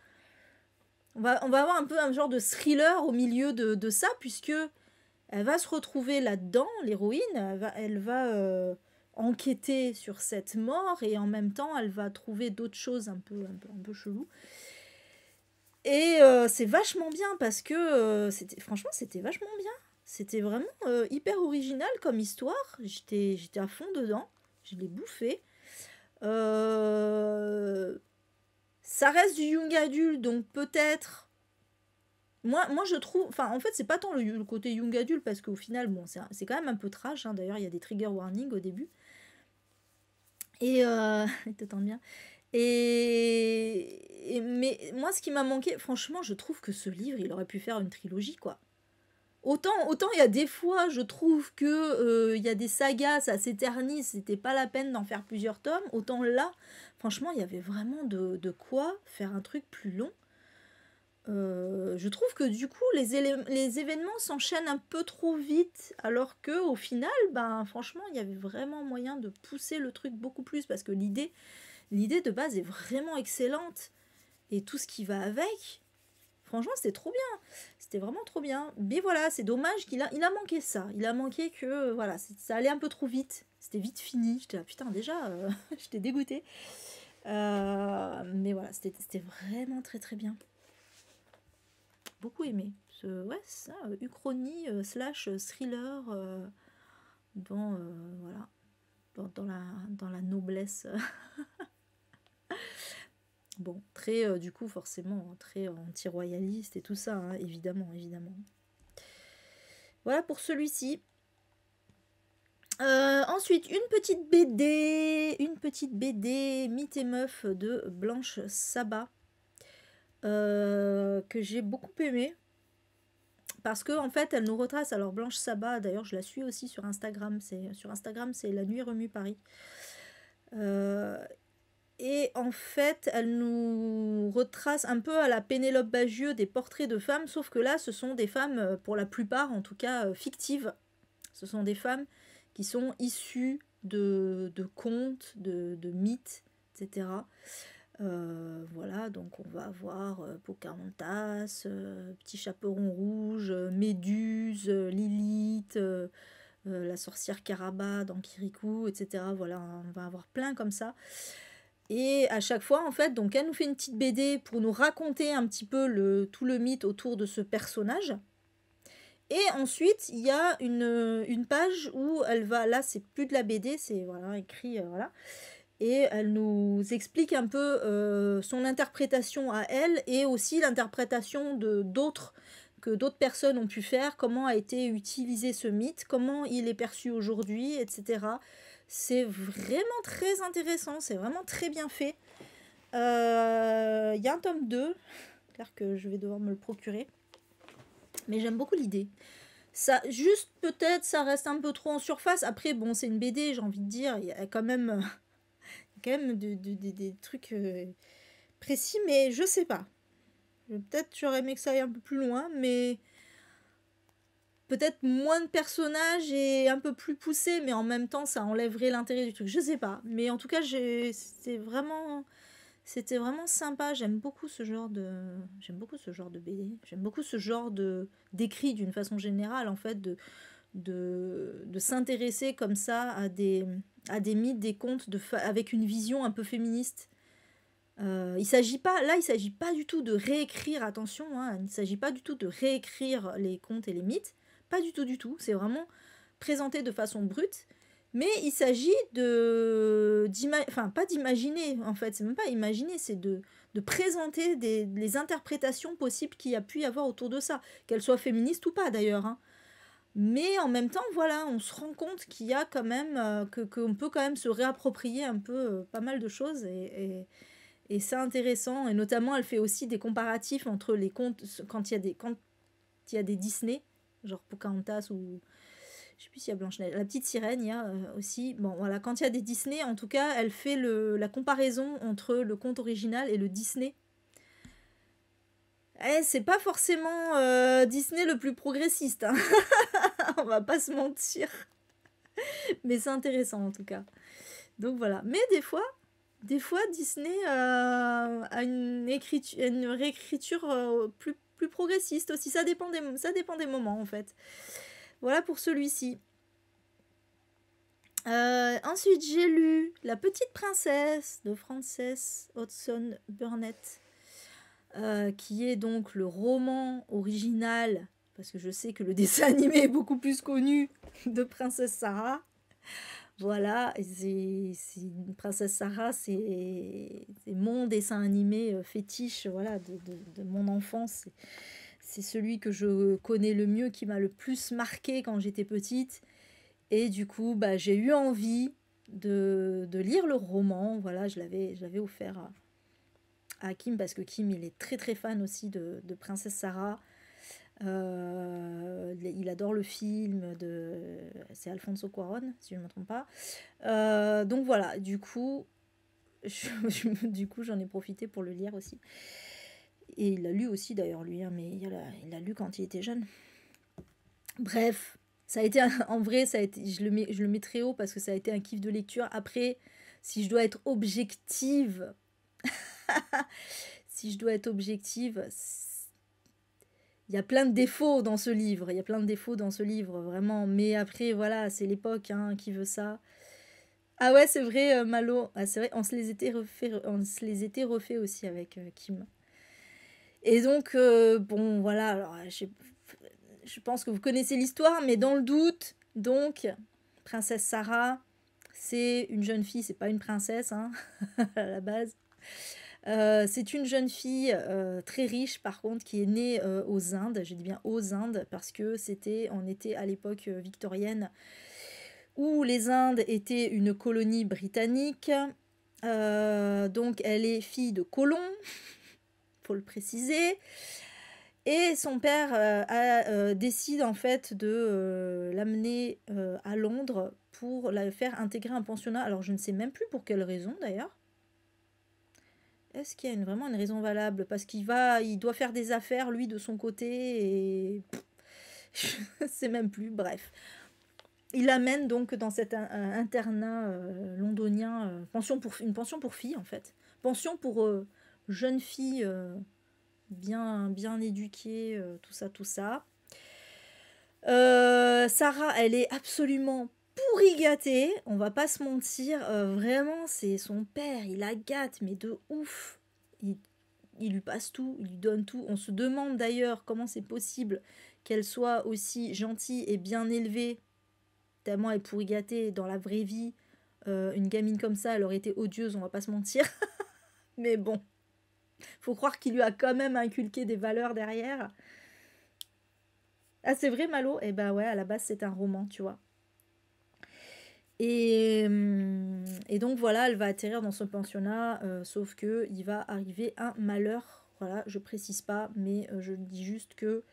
On va avoir un peu un genre de thriller au milieu de ça, puisque... Elle va se retrouver là-dedans, l'héroïne, elle va enquêter sur cette mort et en même temps, elle va trouver d'autres choses un peu cheloues. Et c'est vachement bien parce que franchement, c'était vachement bien. C'était vraiment hyper original comme histoire. J'étais à fond dedans. Je l'ai bouffé. Ça reste du young adulte, donc peut-être... Moi, je trouve... Enfin, en fait, c'est pas tant le côté young adulte, parce qu'au final, bon, c'est quand même un peu trash. Hein. D'ailleurs, il y a des trigger warnings au début. Et... t'entends bien. Mais moi, ce qui m'a manqué... Franchement, je trouve que ce livre, il aurait pu faire une trilogie, quoi. Autant il y a des fois, je trouve que il y a des sagas, ça s'éternise, c'était pas la peine d'en faire plusieurs tomes. Autant là, franchement, il y avait vraiment de quoi faire un truc plus long. Je trouve que du coup les événements s'enchaînent un peu trop vite alors que au final franchement il y avait vraiment moyen de pousser le truc beaucoup plus parce que l'idée de base est vraiment excellente et tout ce qui va avec franchement c'était trop bien, c'était vraiment trop bien, mais voilà c'est dommage il a manqué ça, il a manqué que voilà ça allait un peu trop vite, c'était vite fini, j'étais là putain déjà j'étais dégoûtée mais voilà c'était vraiment très très bien. Beaucoup aimé. Ouais, ça, uchronie slash thriller voilà, dans la noblesse. Bon, très, du coup, forcément, très anti-royaliste et tout ça, hein, évidemment. Voilà pour celui-ci. Ensuite, une petite BD Mythe et Meuf de Blanche Sabat. Que j'ai beaucoup aimé parce que en fait elle nous retrace, alors Blanche Sabat d'ailleurs je la suis aussi sur Instagram, c'est La Nuit Remue Paris et en fait elle nous retrace un peu à la Pénélope Bagieux des portraits de femmes, sauf que là ce sont des femmes pour la plupart en tout cas fictives, ce sont des femmes qui sont issues de contes, de mythes, etc. Voilà, donc on va avoir Pocahontas, Petit Chaperon Rouge, Méduse, Lilith, la sorcière Caraba dans Kirikou, etc. Voilà, on va avoir plein comme ça. Et à chaque fois, en fait, donc elle nous fait une petite BD pour nous raconter un petit peu tout le mythe autour de ce personnage. Et ensuite, il y a une page où elle va, là c'est plus de la BD, c'est voilà, écrit, voilà. Et elle nous explique un peu son interprétation à elle et aussi l'interprétation que d'autres personnes ont pu faire, comment a été utilisé ce mythe, comment il est perçu aujourd'hui, etc. C'est vraiment très intéressant, c'est vraiment très bien fait. Il y a un tome 2, clair que je vais devoir me le procurer. Mais j'aime beaucoup l'idée. Ça, juste peut-être, ça reste un peu trop en surface. Après, bon, c'est une BD, j'ai envie de dire, il y a quand même des trucs précis, mais je sais pas. Peut-être j'aurais aimé que ça aille un peu plus loin, mais peut-être moins de personnages et un peu plus poussé, mais en même temps ça enlèverait l'intérêt du truc. Je sais pas, mais en tout cas c'était vraiment sympa. J'aime beaucoup ce genre de BD. J'aime beaucoup ce genre d'écrit d'une façon générale en fait de s'intéresser comme ça à des mythes, des contes avec une vision un peu féministe. Il s'agit pas du tout de réécrire, attention, hein, il ne s'agit pas du tout de réécrire les contes et les mythes, pas du tout, c'est vraiment présenté de façon brute, mais il s'agit enfin pas d'imaginer, en fait, c'est même pas imaginer, c'est de présenter les interprétations possibles qu'il y a pu y avoir autour de ça, qu'elles soient féministes ou pas d'ailleurs, hein. Mais en même temps, voilà, on se rend compte qu'il y a quand même, qu'on peut quand même se réapproprier un peu pas mal de choses et c'est intéressant. Et notamment, elle fait aussi des comparatifs entre les contes, quand il y a des Disney, genre Pocahontas ou je sais plus s'il y a Blanche-Neige, la petite sirène, il y a aussi. Bon, voilà, quand il y a des Disney, en tout cas, elle fait la comparaison entre le conte original et le Disney. C'est pas forcément Disney le plus progressiste, hein. On va pas se mentir. Mais c'est intéressant en tout cas. Donc voilà. Mais des fois Disney a une réécriture plus progressiste aussi. Ça dépend des moments en fait. Voilà pour celui-ci. Ensuite, j'ai lu La Petite Princesse de Frances Hodgson Burnett, qui est donc le roman original, parce que je sais que le dessin animé est beaucoup plus connu, de Princesse Sarah. Voilà, Princesse Sarah, c'est mon dessin animé fétiche, voilà, de mon enfance. C'est celui que je connais le mieux, qui m'a le plus marqué quand j'étais petite. Et du coup, bah, j'ai eu envie de lire le roman. Voilà, je l'avais offert à Kim, parce que Kim, il est très très fan aussi de Princesse Sarah. Il adore le film c'est Alfonso Cuarón, si je ne me trompe pas. Donc voilà, du coup, j'en ai profité pour le lire aussi. Et il l'a lu aussi d'ailleurs, lui, hein, mais il l'a lu quand il était jeune. Bref, ça a été en vrai, je le mets très haut parce que ça a été un kiff de lecture. Après, si je dois être objective, il y a plein de défauts dans ce livre, vraiment. Mais après, voilà, c'est l'époque, hein, qui veut ça. Ah ouais, c'est vrai, Malo. Ah, c'est vrai, on se les était refait aussi avec Kim. Et donc, bon, voilà, alors, je pense que vous connaissez l'histoire, mais dans le doute, donc, Princesse Sarah, c'est une jeune fille, c'est pas une princesse, hein, à la base. C'est une jeune fille très riche, par contre, qui est née aux Indes. Je dis bien aux Indes parce que on était à l'époque victorienne, où les Indes étaient une colonie britannique. Donc elle est fille de colons, faut le préciser. Et son père décide en fait de l'amener à Londres pour la faire intégrer un pensionnat. Alors je ne sais même plus pour quelle raison d'ailleurs. Est-ce qu'il y a vraiment une raison valable? Parce il doit faire des affaires, lui, de son côté, et je ne sais même plus, bref. Il l'amène donc dans cet internat londonien, une pension pour filles, en fait. Pension pour jeunes filles bien éduquées, tout ça, tout ça. Sarah, elle est absolument pourri gâtée, on va pas se mentir, vraiment, c'est son père, il la gâte, mais de ouf. Il lui passe tout, il lui donne tout. On se demande d'ailleurs comment c'est possible qu'elle soit aussi gentille et bien élevée, tellement elle est pourri gâtée dans la vraie vie. Une gamine comme ça, elle aurait été odieuse, on va pas se mentir. Mais bon, faut croire qu'il lui a quand même inculqué des valeurs derrière. Ah, c'est vrai, Malo? Eh ben ouais, à la base, c'est un roman, tu vois. Et donc voilà, elle va atterrir dans son pensionnat, sauf que il va arriver un malheur. Voilà, je précise pas, mais je dis juste que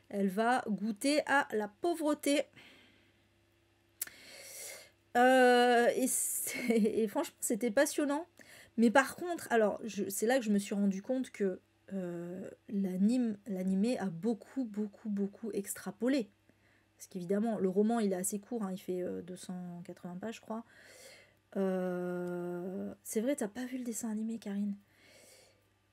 elle va goûter à la pauvreté. Et franchement, c'était passionnant. Mais par contre, alors c'est là que je me suis rendu compte que l'animé a beaucoup extrapolé. Parce qu'évidemment, le roman, il est assez court, hein, il fait 280 pages, je crois. C'est vrai, t'as pas vu le dessin animé, Karine?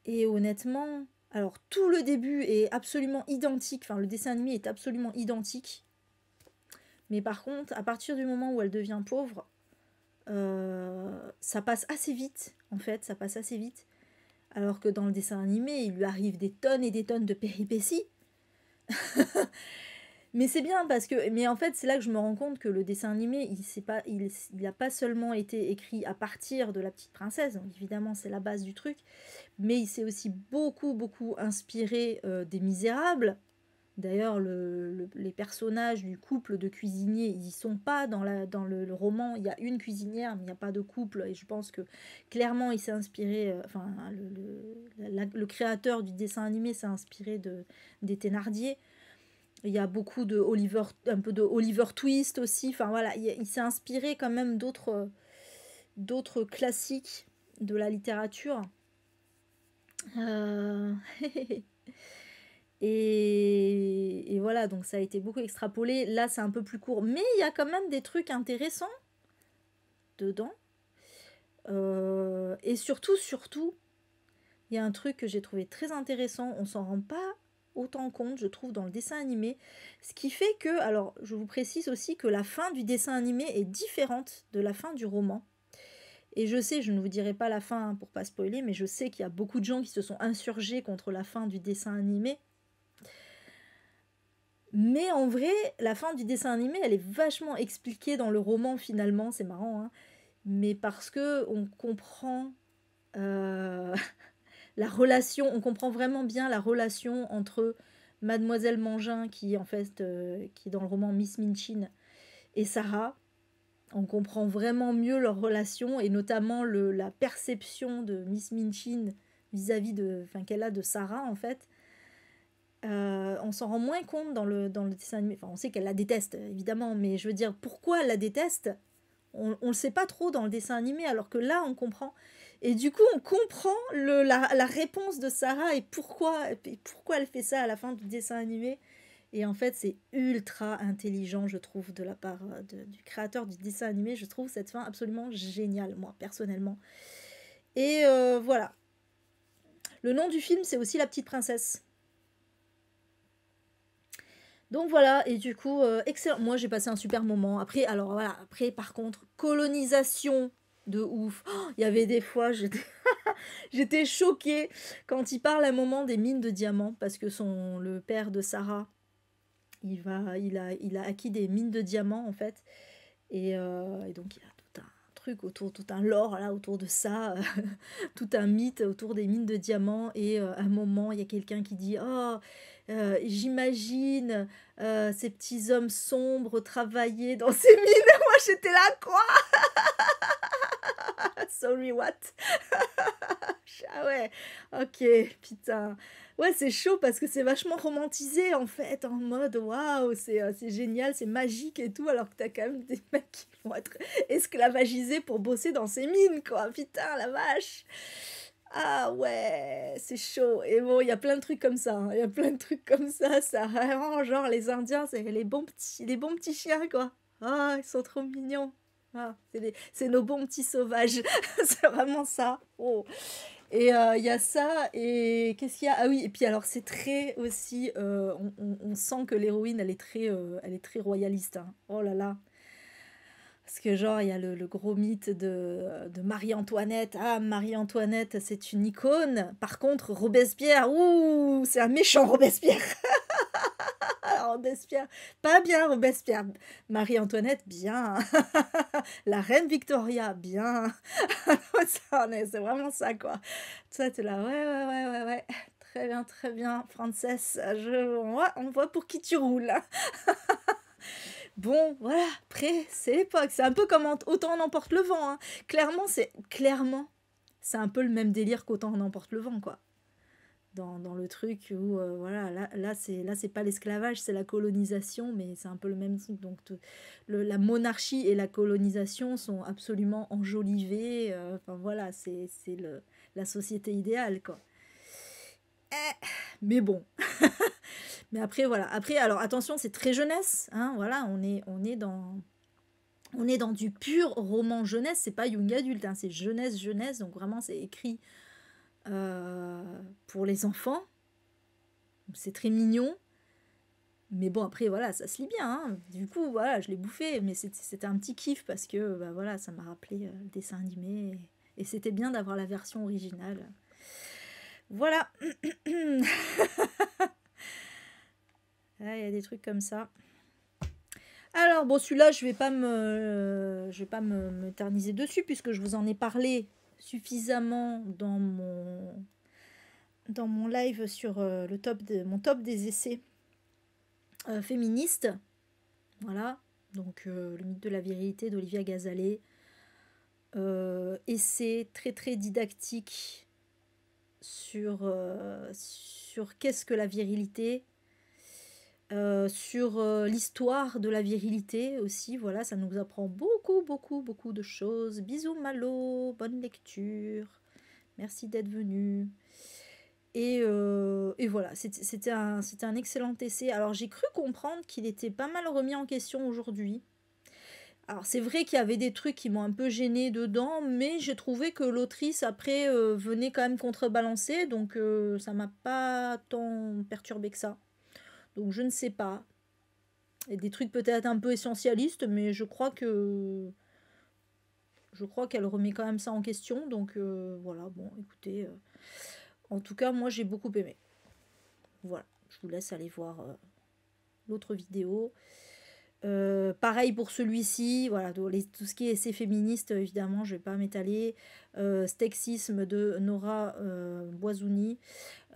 Et honnêtement, alors tout le début est absolument identique, enfin le dessin animé est absolument identique. Mais par contre, à partir du moment où elle devient pauvre, ça passe assez vite, en fait, ça passe assez vite. Alors que dans le dessin animé, il lui arrive des tonnes et des tonnes de péripéties. Mais c'est bien parce que, mais en fait, c'est là que je me rends compte que le dessin animé, il a pas seulement été écrit à partir de La Petite Princesse, donc évidemment c'est la base du truc, mais il s'est aussi beaucoup inspiré des Misérables. D'ailleurs, les personnages du couple de cuisiniers, ils y sont pas dans le roman. Il y a une cuisinière, mais il n'y a pas de couple. Et je pense que clairement, il s'est inspiré. Enfin, le créateur du dessin animé s'est inspiré des Thénardier. Il y a beaucoup un peu de Oliver Twist aussi. Enfin voilà, il s'est inspiré quand même d'autres classiques de la littérature. Euh... Et voilà, donc ça a été beaucoup extrapolé. Là, c'est un peu plus court, mais il y a quand même des trucs intéressants dedans. Et surtout, il y a un truc que j'ai trouvé très intéressant. On s'en rend pas autant compte, je trouve, dans le dessin animé. Ce qui fait que, alors, je vous précise aussi que la fin du dessin animé est différente de la fin du roman. Et je sais, je ne vous dirai pas la fin pour pas spoiler, mais je sais qu'il y a beaucoup de gens qui se sont insurgés contre la fin du dessin animé. Mais en vrai, la fin du dessin animé, elle est vachement expliquée dans le roman finalement, c'est marrant, hein. Mais parce que on comprend la relation, on comprend vraiment bien la relation entre Mademoiselle Mangin, qui en fait, qui est dans le roman Miss Minchin, et Sarah. On comprend vraiment mieux leur relation et notamment la perception de Miss Minchin vis-à-vis qu'elle a de Sarah en fait. On s'en rend moins compte dans le dessin animé. Enfin, on sait qu'elle la déteste, évidemment, mais je veux dire, pourquoi elle la déteste, on le sait pas trop dans le dessin animé, alors que là, on comprend. Et du coup, on comprend la réponse de Sarah et pourquoi elle fait ça à la fin du dessin animé. Et en fait, c'est ultra intelligent, je trouve, de la part du créateur du dessin animé. Je trouve cette fin absolument géniale, moi, personnellement. Et voilà. Le nom du film, c'est aussi La Petite Princesse. Donc voilà, et du coup, excellent. Moi, j'ai passé un super moment. Après, alors voilà, après, par contre, colonisation de ouf. Il y avait des fois, j'étais choquée quand il parle à un moment des mines de diamants, parce que le père de Sarah, il a acquis des mines de diamants, en fait. Et donc, il a tout un truc autour, tout un lore là autour de ça, tout un mythe autour des mines de diamants. Et à un moment, il y a quelqu'un qui dit: Oh, j'imagine ces petits hommes sombres travailler dans ces mines. Moi, j'étais là, quoi? Sorry, what? Ah ouais, ok, putain. Ouais, c'est chaud parce que c'est vachement romantisé en fait, en mode waouh, c'est génial, c'est magique et tout, alors que t'as quand même des mecs qui vont être esclavagisés pour bosser dans ces mines, quoi. Putain, la vache. Ah ouais, c'est chaud. Et bon, il y a plein de trucs comme ça, hein. Il y a plein de trucs comme ça vraiment, genre les Indiens, c'est les bons petits chiens, quoi. Ah, ils sont trop mignons. Ah, c'est nos bons petits sauvages. C'est vraiment ça. Oh. Et il y a ça, et qu'est-ce qu'il y a? Ah oui, et puis alors c'est très aussi, on sent que l'héroïne, elle est très royaliste, hein. Oh là là. Parce que genre, il y a le gros mythe de Marie-Antoinette. Ah, Marie-Antoinette, c'est une icône. Par contre, Robespierre, ouh, c'est un méchant Robespierre. Robespierre, pas bien Robespierre. Marie-Antoinette, bien. La reine Victoria, bien. C'est vraiment ça, quoi. Ça, t'es là, ouais. Très bien, Frances. On voit pour qui tu roules. Bon, voilà, après, c'est l'époque. C'est un peu comme Autant en emporte le vent, hein. Clairement, c'est un peu le même délire qu'Autant en emporte le vent, quoi. Dans le truc où, voilà, là c'est pas l'esclavage, c'est la colonisation, mais c'est un peu le même truc. Donc, la monarchie et la colonisation sont absolument enjolivées. Enfin, voilà, c'est la société idéale, quoi. Mais bon. Mais après, voilà. Après, alors attention, c'est très jeunesse, hein, voilà, on est dans du pur roman jeunesse, c'est pas young adulte, hein, c'est jeunesse, donc vraiment c'est écrit pour les enfants. C'est très mignon, mais bon, après, voilà, ça se lit bien, hein. Du coup, voilà, je l'ai bouffé, mais c'était un petit kiff parce que, bah voilà, ça m'a rappelé le dessin animé, et c'était bien d'avoir la version originale. Voilà. Ah, il y a des trucs comme ça. Alors, bon, celui-là, je vais pas m'éterniser dessus, puisque je vous en ai parlé suffisamment dans mon live sur mon top des essais féministes. Voilà. Donc, le mythe de la virilité d'Olivia Gazalet. Essai très très didactique sur qu'est-ce que la virilité, sur l'histoire de la virilité aussi. Voilà, ça nous apprend beaucoup beaucoup beaucoup de choses. Bisous Malo, bonne lecture, merci d'être venu. Et voilà, c'était un excellent essai. Alors j'ai cru comprendre qu'il était pas mal remis en question aujourd'hui. Alors c'est vrai qu'il y avait des trucs qui m'ont un peu gêné dedans, mais j'ai trouvé que l'autrice après venait quand même contrebalancer, donc ça m'a pas tant perturbé que ça. Donc je ne sais pas. Il y a des trucs peut-être un peu essentialistes, mais je crois qu'elle remet quand même ça en question, donc voilà, bon écoutez, en tout cas moi j'ai beaucoup aimé. Voilà, je vous laisse aller voir l'autre vidéo. Pareil pour celui-ci, voilà, tout ce qui est essai féministe, évidemment, je ne vais pas m'étaler. Stexisme de Nora Boisouni.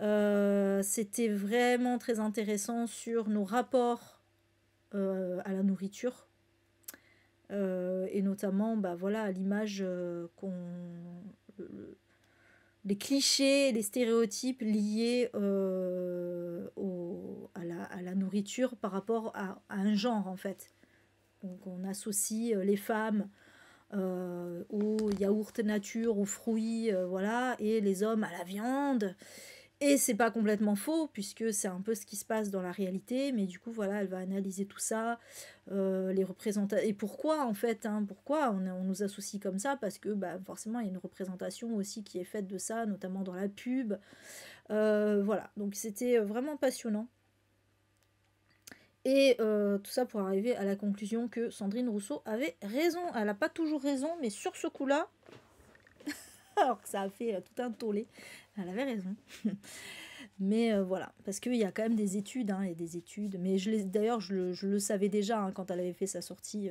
C'était vraiment très intéressant sur nos rapports à la nourriture. Et notamment, bah, voilà, à l'image les clichés, les stéréotypes liés à la nourriture par rapport à un genre en fait. Donc on associe les femmes aux yaourts nature, aux fruits, voilà, et les hommes à la viande. Et c'est pas complètement faux, puisque c'est un peu ce qui se passe dans la réalité, mais du coup, voilà, elle va analyser tout ça, les représentations. Et pourquoi, en fait, hein, pourquoi on nous associe comme ça? Parce que bah, forcément, il y a une représentation aussi qui est faite de ça, notamment dans la pub. Voilà, donc c'était vraiment passionnant. Et tout ça pour arriver à la conclusion que Sandrine Rousseau avait raison. Elle n'a pas toujours raison, mais sur ce coup-là, alors que ça a fait tout un tollé, elle avait raison. Mais voilà, parce qu'il y a quand même des études, hein, il y a des études. Mais d'ailleurs, je le savais déjà hein, quand elle avait fait sa sortie,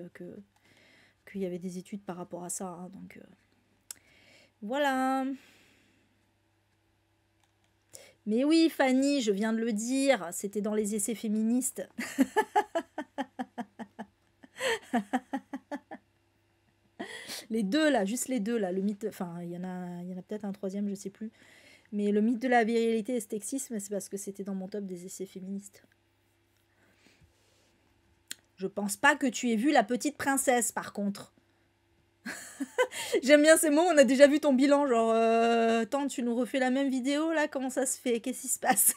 qu'il y avait des études par rapport à ça. Hein, donc voilà. Mais oui, Fanny, je viens de le dire, c'était dans les essais féministes. Les deux là, juste les deux là, le mythe, enfin il y en a peut-être un troisième, je sais plus. Mais le mythe de la virilité et le sexisme, c'est parce que c'était dans mon top des essais féministes. Je pense pas que tu aies vu La Petite Princesse, par contre. J'aime bien ces mots, on a déjà vu ton bilan, genre, attends, tu nous refais la même vidéo, là, comment ça se fait? Qu'est-ce qui se passe?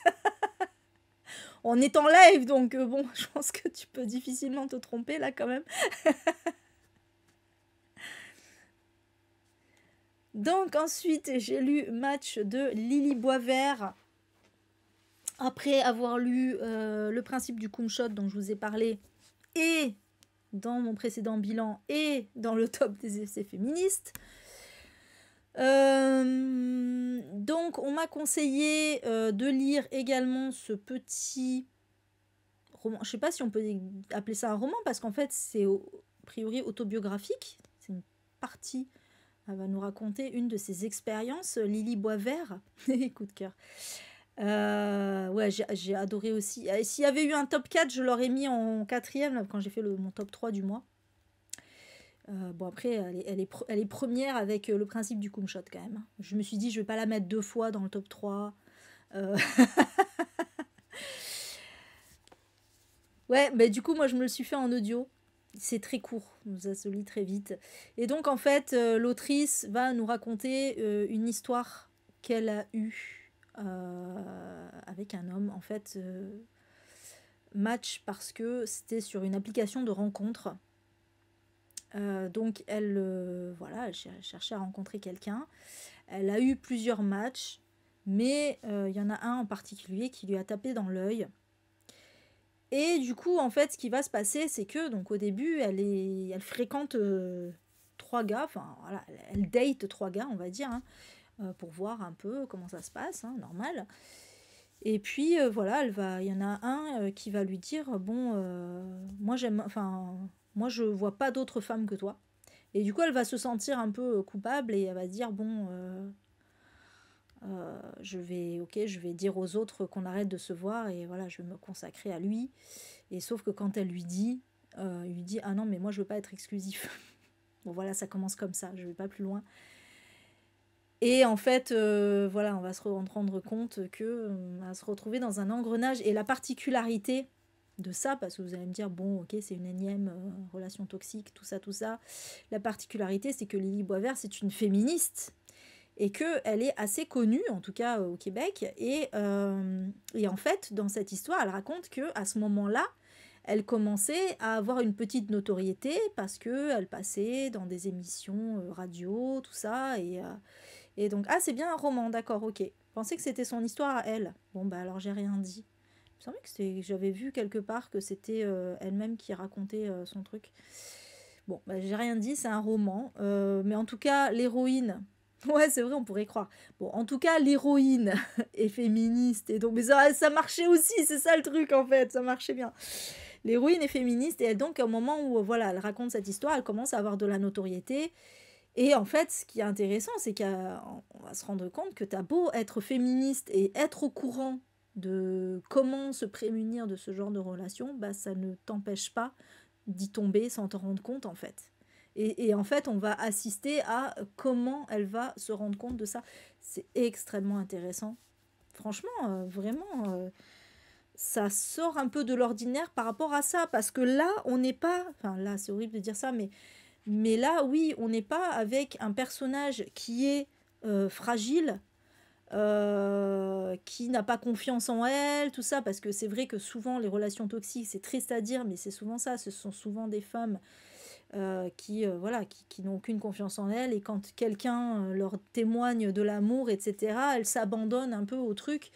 On est en live, donc bon, je pense que tu peux difficilement te tromper, là, quand même. Donc, ensuite, j'ai lu Match de Lily Boisvert. Après avoir lu Le principe du Kumshot, dont je vous ai parlé, et dans mon précédent bilan, et dans le top des essais féministes. Donc, on m'a conseillé de lire également ce petit roman. Je ne sais pas si on peut appeler ça un roman, parce qu'en fait, c'est a priori autobiographique. C'est une partie. Elle va nous raconter une de ses expériences, Lily Boisvert. Coup de cœur. Ouais, j'ai adoré aussi. S'il y avait eu un top 4, je l'aurais mis en 4e, là, quand j'ai fait mon top 3 du mois. Bon, après, elle est première avec le principe du Kumshot, quand même. Je me suis dit, je vais pas la mettre 2 fois dans le top 3. Ouais, bah, du coup, moi, je me le suis fait en audio. C'est très court, ça se lit très vite. Et donc, en fait, l'autrice va nous raconter une histoire qu'elle a eue avec un homme. En fait, match parce que c'était sur une application de rencontre. Donc elle, voilà, elle cherchait à rencontrer quelqu'un. Elle a eu plusieurs matchs, mais il y en a un en particulier qui lui a tapé dans l'œil. Et du coup, en fait, ce qui va se passer, c'est que donc au début, elle fréquente 3 gars, enfin voilà, elle date 3 gars, on va dire. Hein. pour voir un peu comment ça se passe, hein, normal. Et puis voilà, il y en a un qui va lui dire, bon, moi je vois pas d'autre femme que toi. Et du coup, elle va se sentir un peu coupable et elle va dire, bon, je vais dire aux autres qu'on arrête de se voir et voilà, je vais me consacrer à lui. Et sauf que quand elle lui dit, il lui dit, ah non, mais moi je veux pas être exclusif. Bon voilà, ça commence comme ça, je vais pas plus loin. Et en fait, voilà, on va se rendre compte que on va se retrouver dans un engrenage. Et la particularité de ça, parce que vous allez me dire, bon, ok, c'est une énième relation toxique, tout ça, tout ça. La particularité, c'est que Lily Boisvert, c'est une féministe et qu'elle est assez connue, en tout cas au Québec. Et en fait, dans cette histoire, elle raconte que à ce moment-là, elle commençait à avoir une petite notoriété parce qu'elle passait dans des émissions radio, tout ça. Et donc, ah, c'est bien un roman, d'accord, ok. Je pensais que c'était son histoire à elle. Bon, bah alors j'ai rien dit. Il me semblait que j'avais vu quelque part que c'était elle-même qui racontait son truc. Bon, bah j'ai rien dit, c'est un roman. Mais en tout cas, l'héroïne. Ouais, c'est vrai, on pourrait croire. Bon, en tout cas, l'héroïne est féministe. Et donc, mais ça marchait aussi, c'est ça le truc en fait, ça marchait bien. L'héroïne est féministe et elle, donc, au moment où voilà, elle raconte cette histoire, elle commence à avoir de la notoriété. Et en fait, ce qui est intéressant, c'est qu'on va se rendre compte que t'as beau être féministe et être au courant de comment se prémunir de ce genre de relation, bah ça ne t'empêche pas d'y tomber sans te rendre compte en fait. Et en fait, on va assister à comment elle va se rendre compte de ça. C'est extrêmement intéressant. Franchement, vraiment, ça sort un peu de l'ordinaire par rapport à ça. Parce que là, on n'est pas... Enfin, là, c'est horrible de dire ça, mais là, oui, on n'est pas avec un personnage qui est fragile, qui n'a pas confiance en elle, tout ça, parce que c'est vrai que souvent les relations toxiques, c'est triste à dire, mais c'est souvent ça, ce sont souvent des femmes voilà, qui n'ont aucune confiance en elles, et quand quelqu'un leur témoigne de l'amour, etc., elles s'abandonnent un peu au truc.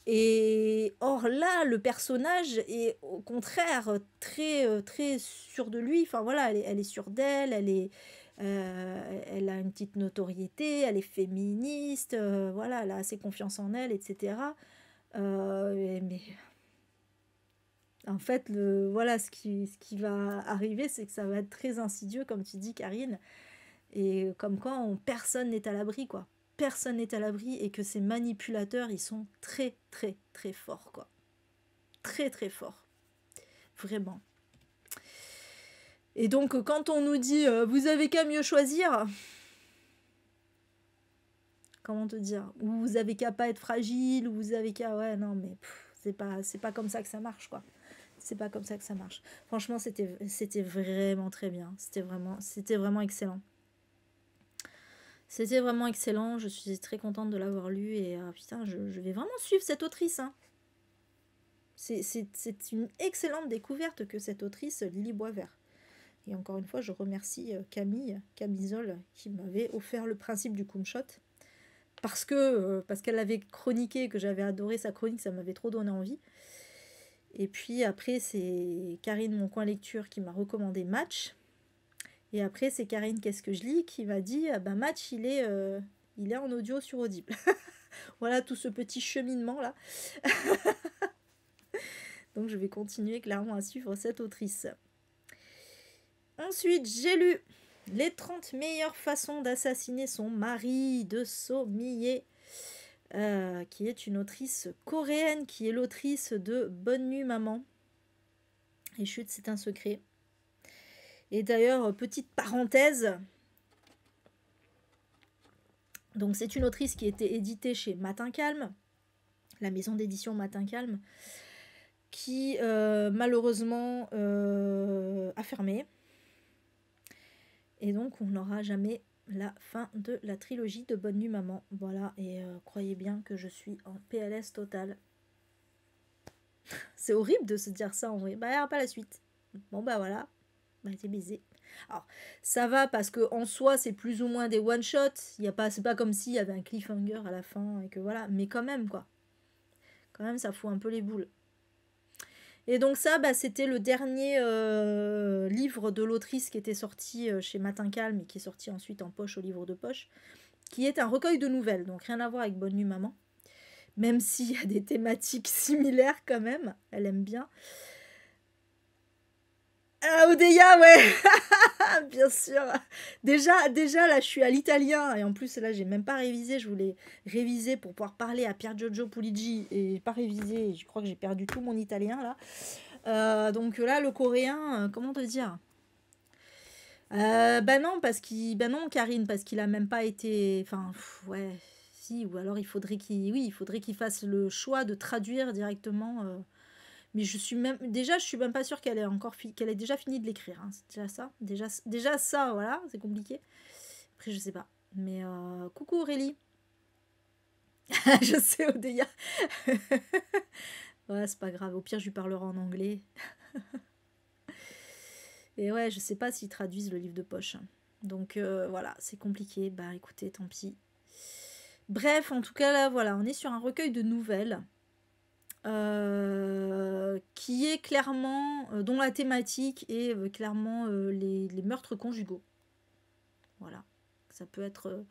Et or là, le personnage est au contraire très sûr de lui. Enfin voilà, elle est sûre d'elle, elle a une petite notoriété, elle est féministe, voilà, elle a assez confiance en elle, etc. Mais en fait, voilà, ce qui va arriver, c'est que ça va être très insidieux, comme tu dis, Karine. Et comme quoi, personne n'est à l'abri, quoi. Personne n'est à l'abri et que ces manipulateurs, ils sont très forts, quoi. Très forts. Vraiment. Et donc, quand on nous dit, vous avez qu'à mieux choisir, comment te dire, ou vous avez qu'à pas être fragile, ou vous avez qu'à... Ouais, non, mais c'est pas comme ça que ça marche, quoi. C'est pas comme ça que ça marche. Franchement, c'était vraiment très bien. C'était vraiment excellent. C'était vraiment excellent. Je suis très contente de l'avoir lu. Et putain, je vais vraiment suivre cette autrice. Hein. C'est une excellente découverte que cette autrice, Lily Boisvert. Et encore une fois, je remercie Camisole, qui m'avait offert le principe du Kumshot. Parce qu'elle avait chroniqué, que j'avais adoré sa chronique, ça m'avait trop donné envie. Et puis après, c'est Karine, mon coin lecture, qui m'a recommandé Match. Et après, c'est Karine, qu'est-ce que je lis, qui m'a dit, bah, Match, il est en audio sur Audible. Voilà tout ce petit cheminement là. Donc je vais continuer clairement à suivre cette autrice. Ensuite, j'ai lu Les 30 meilleures façons d'assassiner son mari de Sommier. Qui est une autrice coréenne, qui est l'autrice de Bonne nuit maman. Et chut, c'est un secret. Et d'ailleurs, petite parenthèse, donc c'est une autrice qui était éditée chez Matin Calme, la maison d'édition Matin Calme, qui malheureusement a fermé. Et donc on n'aura jamais la fin de la trilogie de Bonne nuit maman. Voilà, et croyez bien que je suis en PLS total. C'est horrible de se dire ça en vrai. Bah, il n'y aura pas la suite. Bon, bah voilà. Bah, t'es baisé. Alors, ça va parce que en soi, c'est plus ou moins des one-shots. C'est pas comme s'il y avait un cliffhanger à la fin et que voilà. Mais quand même, quoi. Quand même, ça fout un peu les boules. Et donc ça, bah, c'était le dernier livre de l'autrice qui était sorti chez Matin Calme et qui est sorti ensuite en poche au livre de poche, qui est un recueil de nouvelles, donc rien à voir avec Bonne Nuit Maman, même s'il y a des thématiques similaires quand même, elle aime bien. Ah, Odeya, ouais. Bien sûr. Déjà, là, je suis à l'italien. Et en plus, là, j'ai même pas révisé. Je voulais réviser pour pouvoir parler à Pier Giorgio Puglisi. Et j'ai pas révisé. Je crois que j'ai perdu tout mon italien, là. Donc là, le coréen, comment te dire bah non, bah non, Karine, parce qu'il a même pas été... Enfin, ouais, si. Ou alors, il faudrait qu'il fasse le choix de traduire directement... Mais je suis même pas sûre qu'elle ait déjà fini de l'écrire, hein. C'est déjà ça. Déjà ça, voilà, c'est compliqué. Après, je sais pas. Mais coucou Aurélie. Je sais, Odeya. Ouais, c'est pas grave. Au pire, je lui parlerai en anglais. Et ouais, je sais pas s'ils traduisent le livre de poche. Donc voilà, c'est compliqué. Bah écoutez, tant pis. Bref, en tout cas, là, voilà, on est sur un recueil de nouvelles. Qui est clairement, dont la thématique est clairement les meurtres conjugaux. Voilà. Ça peut être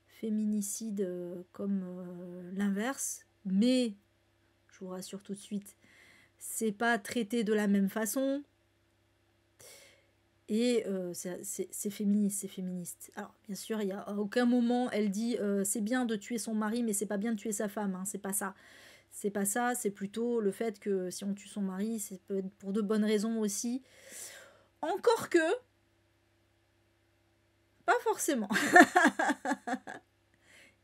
féminicide comme l'inverse, mais je vous rassure tout de suite, c'est pas traité de la même façon. Et c'est féministe, c'est féministe. Alors, bien sûr, il y a à aucun moment elle dit c'est bien de tuer son mari, mais c'est pas bien de tuer sa femme, hein, c'est pas ça. C'est pas ça, c'est plutôt le fait que si on tue son mari, c'est peut être pour de bonnes raisons aussi. Encore que, pas forcément.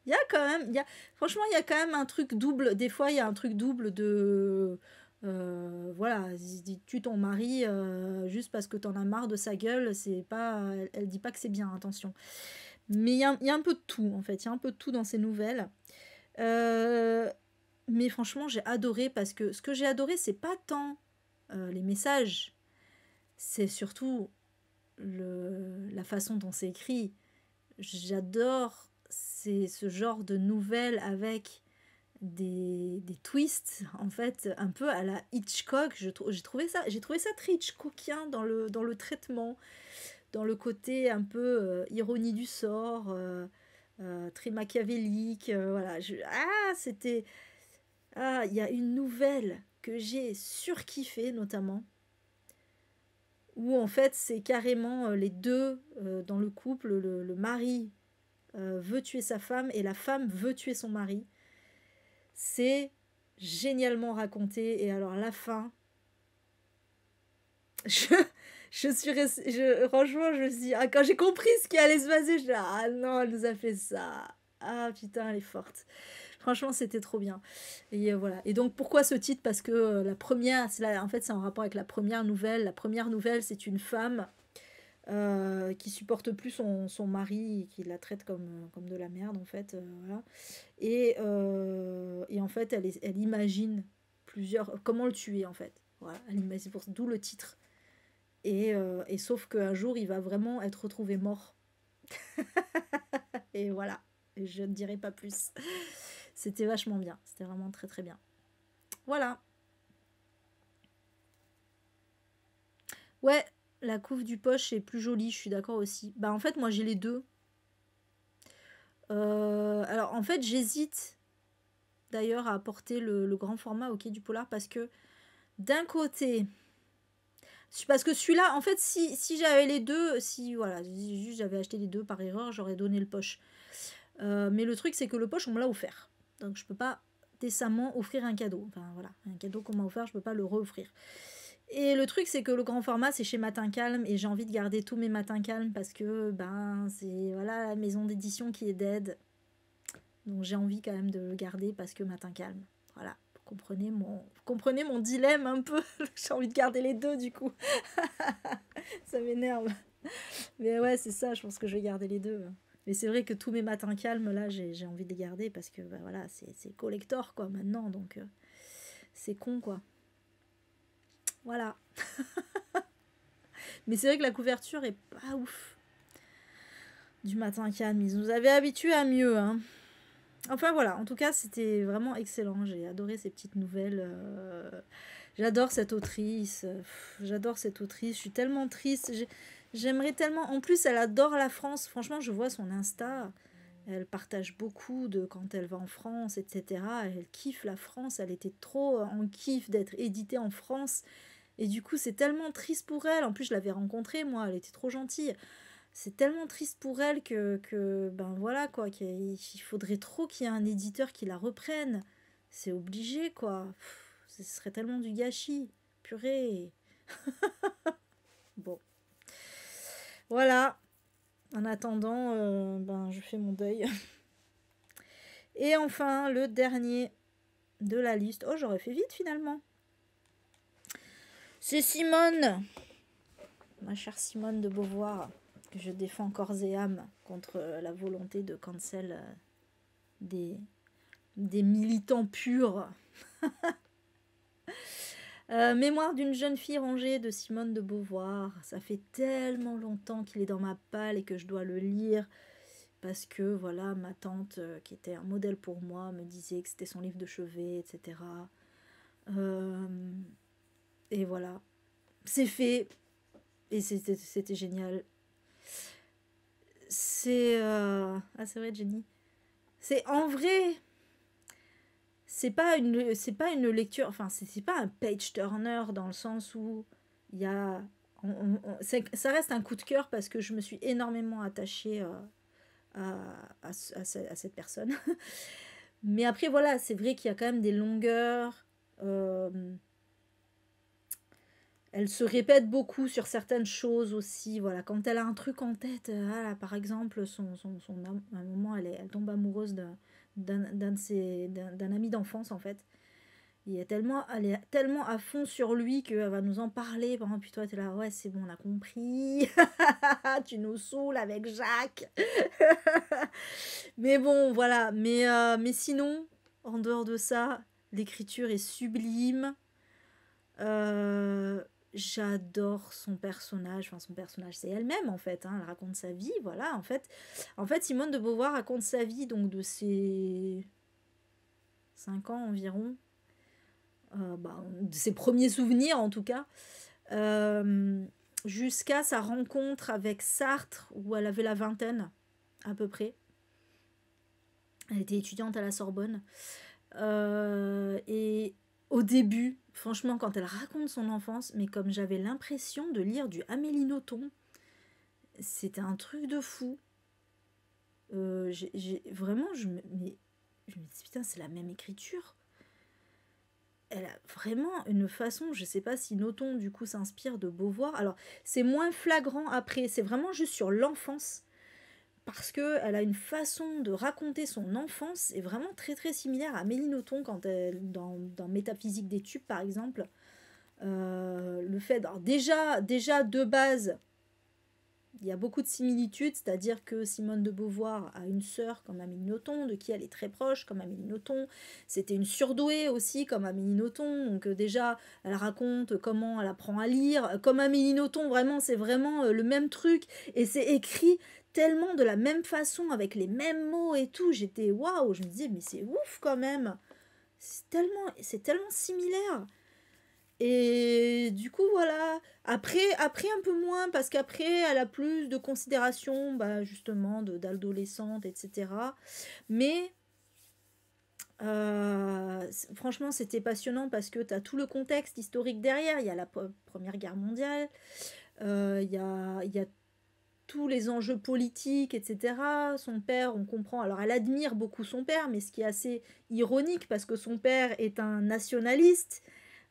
Il y a quand même, franchement, il y a quand même un truc double. Des fois, il y a un truc double de, voilà, tue ton mari juste parce que t'en as marre de sa gueule. C'est pas, elle dit pas que c'est bien, attention. Mais il y a un peu de tout en fait. Il y a un peu de tout dans ces nouvelles. Mais franchement, j'ai adoré parce que ce que j'ai adoré, c'est pas tant les messages, c'est surtout la façon dont c'est écrit. J'adore ce genre de nouvelles avec des twists, en fait, un peu à la Hitchcock. J'ai trouvé ça très Hitchcockien dans le traitement, dans le côté un peu ironie du sort, très machiavélique. Voilà. C'était... Ah, il y a une nouvelle que j'ai surkiffée notamment, où en fait c'est carrément les deux dans le couple, le mari veut tuer sa femme et la femme veut tuer son mari. C'est génialement raconté et alors la fin, je, franchement je me suis dit, ah, quand j'ai compris ce qui allait se passer, je dis ah non, elle nous a fait ça. Ah putain, elle est forte. Franchement, c'était trop bien. Et voilà. Et donc, pourquoi ce titre? Parce que la première, en fait, c'est en rapport avec la première nouvelle. La première nouvelle, c'est une femme qui supporte plus son mari et qui la traite comme de la merde, en fait. Voilà. Et en fait, elle imagine comment le tuer, en fait. Voilà. Elle imagine, d'où le titre. Et sauf qu'un jour, il va vraiment être retrouvé mort. Et voilà. Et je ne dirai pas plus. C'était vachement bien. C'était vraiment très très bien. Voilà. Ouais, la couve du poche est plus jolie, je suis d'accord aussi. Bah en fait, moi j'ai les deux. Alors en fait, j'hésite d'ailleurs à apporter le grand format au Quai du Polar parce que d'un côté... Parce que celui-là, en fait, si j'avais les deux, si voilà, juste j'avais acheté les deux par erreur, j'aurais donné le poche. Mais le truc, c'est que le poche, on me l'a offert. Donc je peux pas décemment offrir un cadeau. Enfin voilà, un cadeau qu'on m'a offert, je peux pas le re-offrir. Et le truc, c'est que le grand format, c'est chez Matin Calme et j'ai envie de garder tous mes Matins Calmes parce que ben c'est voilà la maison d'édition qui est dead. Donc j'ai envie quand même de le garder parce que Matin Calme. Voilà, vous comprenez mon dilemme un peu. J'ai envie de garder les deux du coup. Ça m'énerve. Mais ouais, c'est ça, je pense que je vais garder les deux. Mais c'est vrai que tous mes Matins Calmes, là, j'ai envie de les garder parce que bah, voilà, c'est collector quoi maintenant, donc c'est con quoi. Voilà. Mais c'est vrai que la couverture est pas ouf du Matin Calme. Ils nous avaient habitués à mieux, hein. Enfin voilà, en tout cas, c'était vraiment excellent. J'ai adoré ces petites nouvelles. J'adore cette autrice. J'adore cette autrice. Je suis tellement triste. J'aimerais tellement... En plus, elle adore la France. Franchement, je vois son Insta. Elle partage beaucoup de quand elle va en France, etc. Elle kiffe la France, elle était trop en kiff d'être éditée en France. Et du coup, c'est tellement triste pour elle. En plus, je l'avais rencontrée, moi, elle était trop gentille. C'est tellement triste pour elle ben voilà, quoi, qu'il faudrait trop qu'il y ait un éditeur qui la reprenne. C'est obligé, quoi. Ce serait tellement du gâchis. Purée. Bon, voilà. En attendant, ben, je fais mon deuil. Et enfin, le dernier de la liste. Oh, j'aurais fait vite finalement. C'est Simone, ma chère Simone de Beauvoir, que je défends corps et âme contre la volonté de cancel des, des militants purs. Mémoire d'une jeune fille rangée de Simone de Beauvoir. Ça fait tellement longtemps qu'il est dans ma palle et que je dois le lire. Parce que voilà, ma tante, qui était un modèle pour moi, me disait que c'était son livre de chevet, etc. Et voilà. C'est fait. Et c'était génial. C'est... Ah, c'est vrai, Jenny. C'est en vrai... C'est pas une lecture... Enfin, c'est pas un page-turner dans le sens où il y a... ça reste un coup de cœur parce que je me suis énormément attachée à cette personne. Mais après, voilà, c'est vrai qu'il y a quand même des longueurs. Elle se répète beaucoup sur certaines choses aussi. Voilà, quand elle a un truc en tête, par exemple, à un moment, elle tombe amoureuse d'un ami d'enfance, en fait. Elle est tellement à fond sur lui qu'elle va nous en parler. Par exemple, puis toi, t'es là, ouais, c'est bon, on a compris. Tu nous saoules avec Jacques. Mais bon, voilà. Mais sinon, en dehors de ça, l'écriture est sublime. J'adore son personnage. Enfin, son personnage, c'est elle-même, en fait. Hein. Elle raconte sa vie, voilà. En fait, Simone de Beauvoir raconte sa vie, donc de ses 5 ans environ. De ses premiers souvenirs, en tout cas. Jusqu'à sa rencontre avec Sartre, où elle avait la vingtaine, à peu près. Elle était étudiante à la Sorbonne. Et au début, franchement, quand elle raconte son enfance, mais comme j'avais l'impression de lire du Amélie Nothomb, c'était un truc de fou. Vraiment, je me dis, putain, c'est la même écriture. Elle a vraiment une façon, je sais pas si Nothomb, du coup, s'inspire de Beauvoir. Alors, c'est moins flagrant après, c'est vraiment juste sur l'enfance. Parce qu'elle a une façon de raconter son enfance est vraiment très très similaire à Amélie Nothomb quand dans Métaphysique des tubes par exemple. Le fait, alors déjà de base, il y a beaucoup de similitudes, c'est-à-dire que Simone de Beauvoir a une sœur comme Amélie Nothomb, de qui elle est très proche comme Amélie Nothomb. C'était une surdouée aussi comme Amélie Nothomb, donc déjà elle raconte comment elle apprend à lire. Comme Amélie Nothomb, vraiment c'est vraiment le même truc et c'est écrit tellement de la même façon avec les mêmes mots et tout. J'étais waouh, je me disais mais c'est ouf quand même. C'est tellement similaire. Et du coup, voilà. Après un peu moins, parce qu'après, elle a plus de considération, bah, justement, d'adolescente, etc. Mais, franchement, c'était passionnant parce que tu as tout le contexte historique derrière. Il y a la Première Guerre mondiale, il y a tous les enjeux politiques, etc. Son père, on comprend. Alors, elle admire beaucoup son père, mais ce qui est assez ironique, parce que son père est un nationaliste.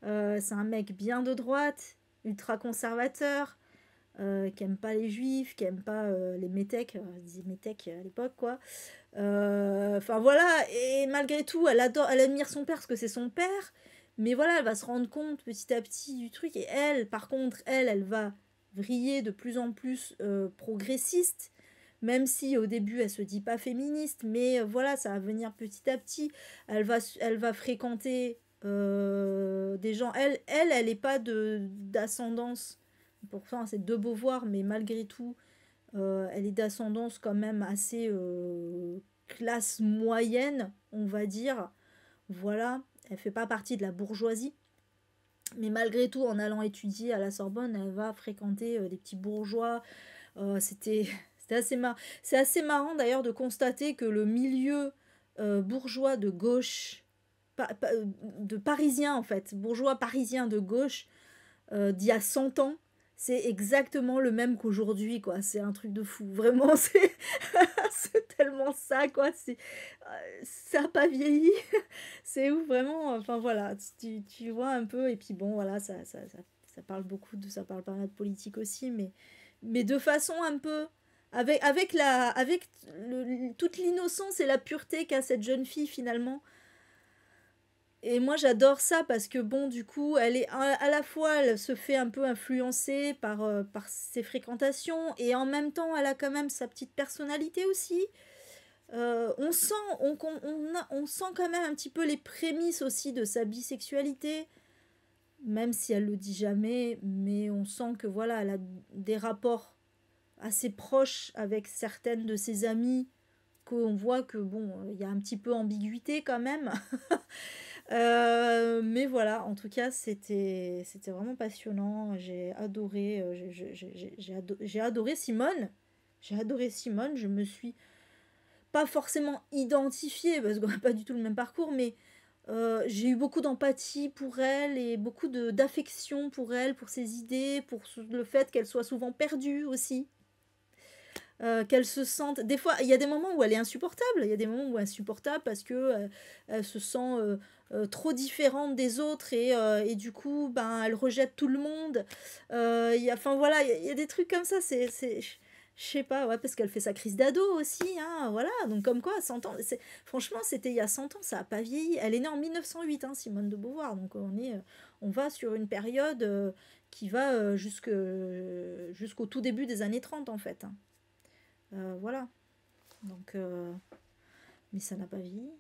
C'est un mec bien de droite, ultra conservateur, qui aime pas les juifs, qui aime pas les métèques, ils disaient métèques à l'époque, quoi. Enfin voilà, et malgré tout, elle admire son père parce que c'est son père, mais voilà, elle va se rendre compte petit à petit du truc, et elle, par contre, elle va vriller de plus en plus progressiste, même si au début elle se dit pas féministe, mais voilà, ça va venir petit à petit. Elle va fréquenter des gens. Elle est pas d'ascendance. Pourtant, c'est de Beauvoir, mais malgré tout, elle est d'ascendance quand même assez classe moyenne, on va dire. Voilà, elle fait pas partie de la bourgeoisie. Mais malgré tout, en allant étudier à la Sorbonne, elle va fréquenter des petits bourgeois. C'était C'est assez marrant d'ailleurs de constater que le milieu bourgeois de gauche, de parisien en fait, bourgeois parisien de gauche, d'il y a 100 ans, c'est exactement le même qu'aujourd'hui, quoi. C'est un truc de fou. Vraiment, c'est tellement ça, quoi. Ça n'a pas vieilli. C'est ouf, vraiment. Enfin, voilà. Tu vois un peu. Et puis, bon, voilà, ça parle beaucoup ça parle pas mal de politique aussi, mais de façon un peu. Avec toute l'innocence et la pureté qu'a cette jeune fille, finalement. Et moi j'adore ça parce que bon du coup elle est à la fois elle se fait un peu influencer par ses fréquentations et en même temps elle a quand même sa petite personnalité aussi. On sent on sent quand même un petit peu les prémices aussi de sa bisexualité, même si elle le dit jamais, mais on sent que voilà elle a des rapports assez proches avec certaines de ses amies, qu'on voit que bon il y a un petit peu ambiguïté quand même. Mais voilà, en tout cas, c'était vraiment passionnant. J'ai adoré, j'ai adoré Simone. J'ai adoré Simone. Je me suis pas forcément identifiée parce qu'on n'a pas du tout le même parcours, mais j'ai eu beaucoup d'empathie pour elle et beaucoup d'affection pour elle, pour ses idées, pour le fait qu'elle soit souvent perdue aussi. Qu'elle se sente. Des fois, il y a des moments où elle est insupportable. Il y a des moments où elle est insupportable parce que elle se sent trop différente des autres et du coup, ben, elle rejette tout le monde. Enfin voilà, il y a des trucs comme ça. Je sais pas, ouais, parce qu'elle fait sa crise d'ado aussi, hein, voilà. Donc comme quoi, 100 ans, franchement, c'était il y a 100 ans, ça a pas vieilli. Elle est née en 1908, hein, Simone de Beauvoir. Donc on va sur une période qui va jusqu'au tout début des années 30 en fait, hein. Voilà. Donc, mais ça n'a pas vieilli.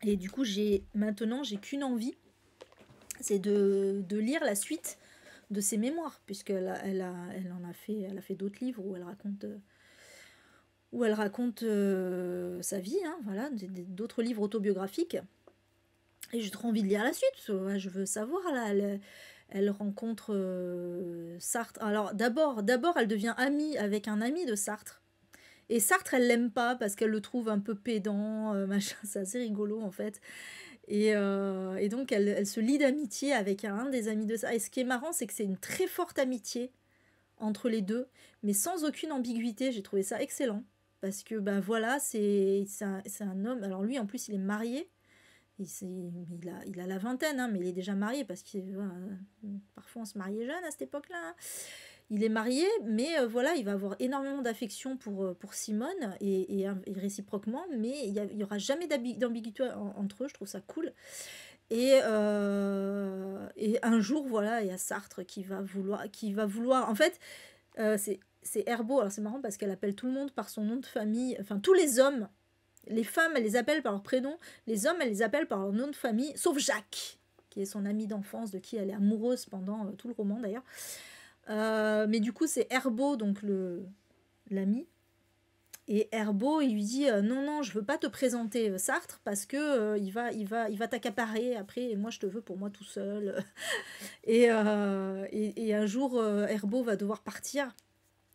Et du coup, maintenant, j'ai qu'une envie, c'est de lire la suite de ses mémoires, puisqu'elle elle a fait d'autres livres où elle raconte sa vie, hein, voilà, d'autres livres autobiographiques. Et j'ai trop envie de lire la suite, parce que, ouais, je veux savoir, là, elle rencontre Sartre. Alors d'abord, elle devient amie avec un ami de Sartre. Et Sartre, elle l'aime pas parce qu'elle le trouve un peu pédant, machin. C'est assez rigolo en fait. Et donc elle se lie d'amitié avec un des amis de Sartre. Et ce qui est marrant, c'est que c'est une très forte amitié entre les deux, mais sans aucune ambiguïté. J'ai trouvé ça excellent. Parce que ben voilà, c'est un homme. Alors lui, en plus, il est marié. Il a la vingtaine, hein, mais il est déjà marié parce que parfois on se mariait jeune à cette époque-là, hein. Il est marié, mais voilà, il va avoir énormément d'affection pour Simone et réciproquement, mais il y aura jamais d'ambiguïté entre eux, je trouve ça cool. Et un jour, voilà, il y a Sartre qui va vouloir. En fait, c'est Herbeau. Alors c'est marrant parce qu'elle appelle tout le monde par son nom de famille, enfin tous les hommes. Les femmes, elle les appelle par leur prénom. Les hommes, elle les appelle par leur nom de famille, sauf Jacques, qui est son ami d'enfance, de qui elle est amoureuse pendant tout le roman d'ailleurs. Mais du coup, c'est Herbeau, donc l'ami. Et Herbeau, il lui dit non, non, je veux pas te présenter Sartre parce que il va t'accaparer après et moi je te veux pour moi tout seul. Et un jour, Herbeau va devoir partir.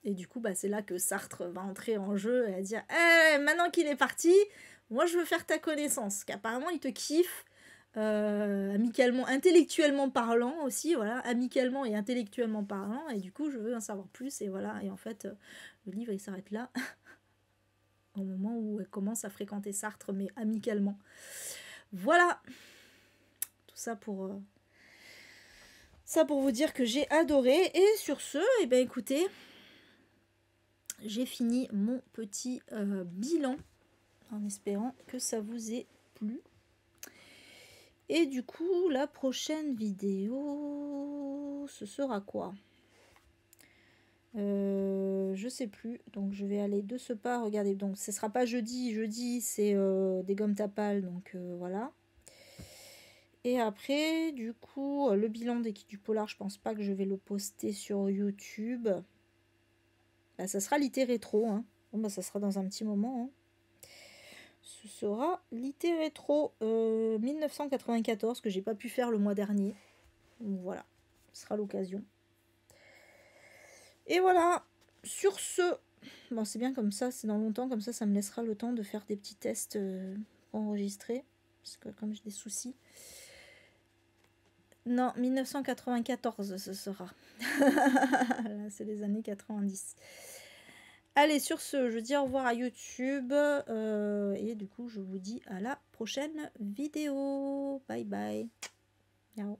Et du coup, bah, c'est là que Sartre va entrer en jeu et va dire maintenant qu'il est parti, moi je veux faire ta connaissance. Qu'apparemment il te kiffe, amicalement, intellectuellement parlant aussi, voilà, amicalement et intellectuellement parlant. Et du coup, je veux en savoir plus. Et voilà. Et en fait, le livre il s'arrête là, au moment où elle commence à fréquenter Sartre, mais amicalement. Voilà. Tout ça pour vous dire que j'ai adoré. Et sur ce, eh ben écoutez. J'ai fini mon petit bilan en espérant que ça vous ait plu. Et du coup, la prochaine vidéo, ce sera quoi ? Je sais plus. Donc, je vais aller de ce pas. Regardez, donc ce sera pas jeudi. Jeudi, c'est des gommes tapales. Donc, voilà. Et après, du coup, le bilan d'équipe du polar, je pense pas que je vais le poster sur YouTube. Bah, ça sera l'IT rétro, hein. Bon, bah, ça sera dans un petit moment, hein. Ce sera l'IT rétro 1994 que j'ai pas pu faire le mois dernier. Donc voilà, ce sera l'occasion. Et voilà, sur ce, bon c'est bien comme ça, c'est dans longtemps, comme ça me laissera le temps de faire des petits tests enregistrés, parce que comme j'ai des soucis. Non, 1994 ce sera. Là c'est les années 90. Allez, sur ce, je dis au revoir à YouTube, et du coup je vous dis à la prochaine vidéo. Bye bye. Ciao.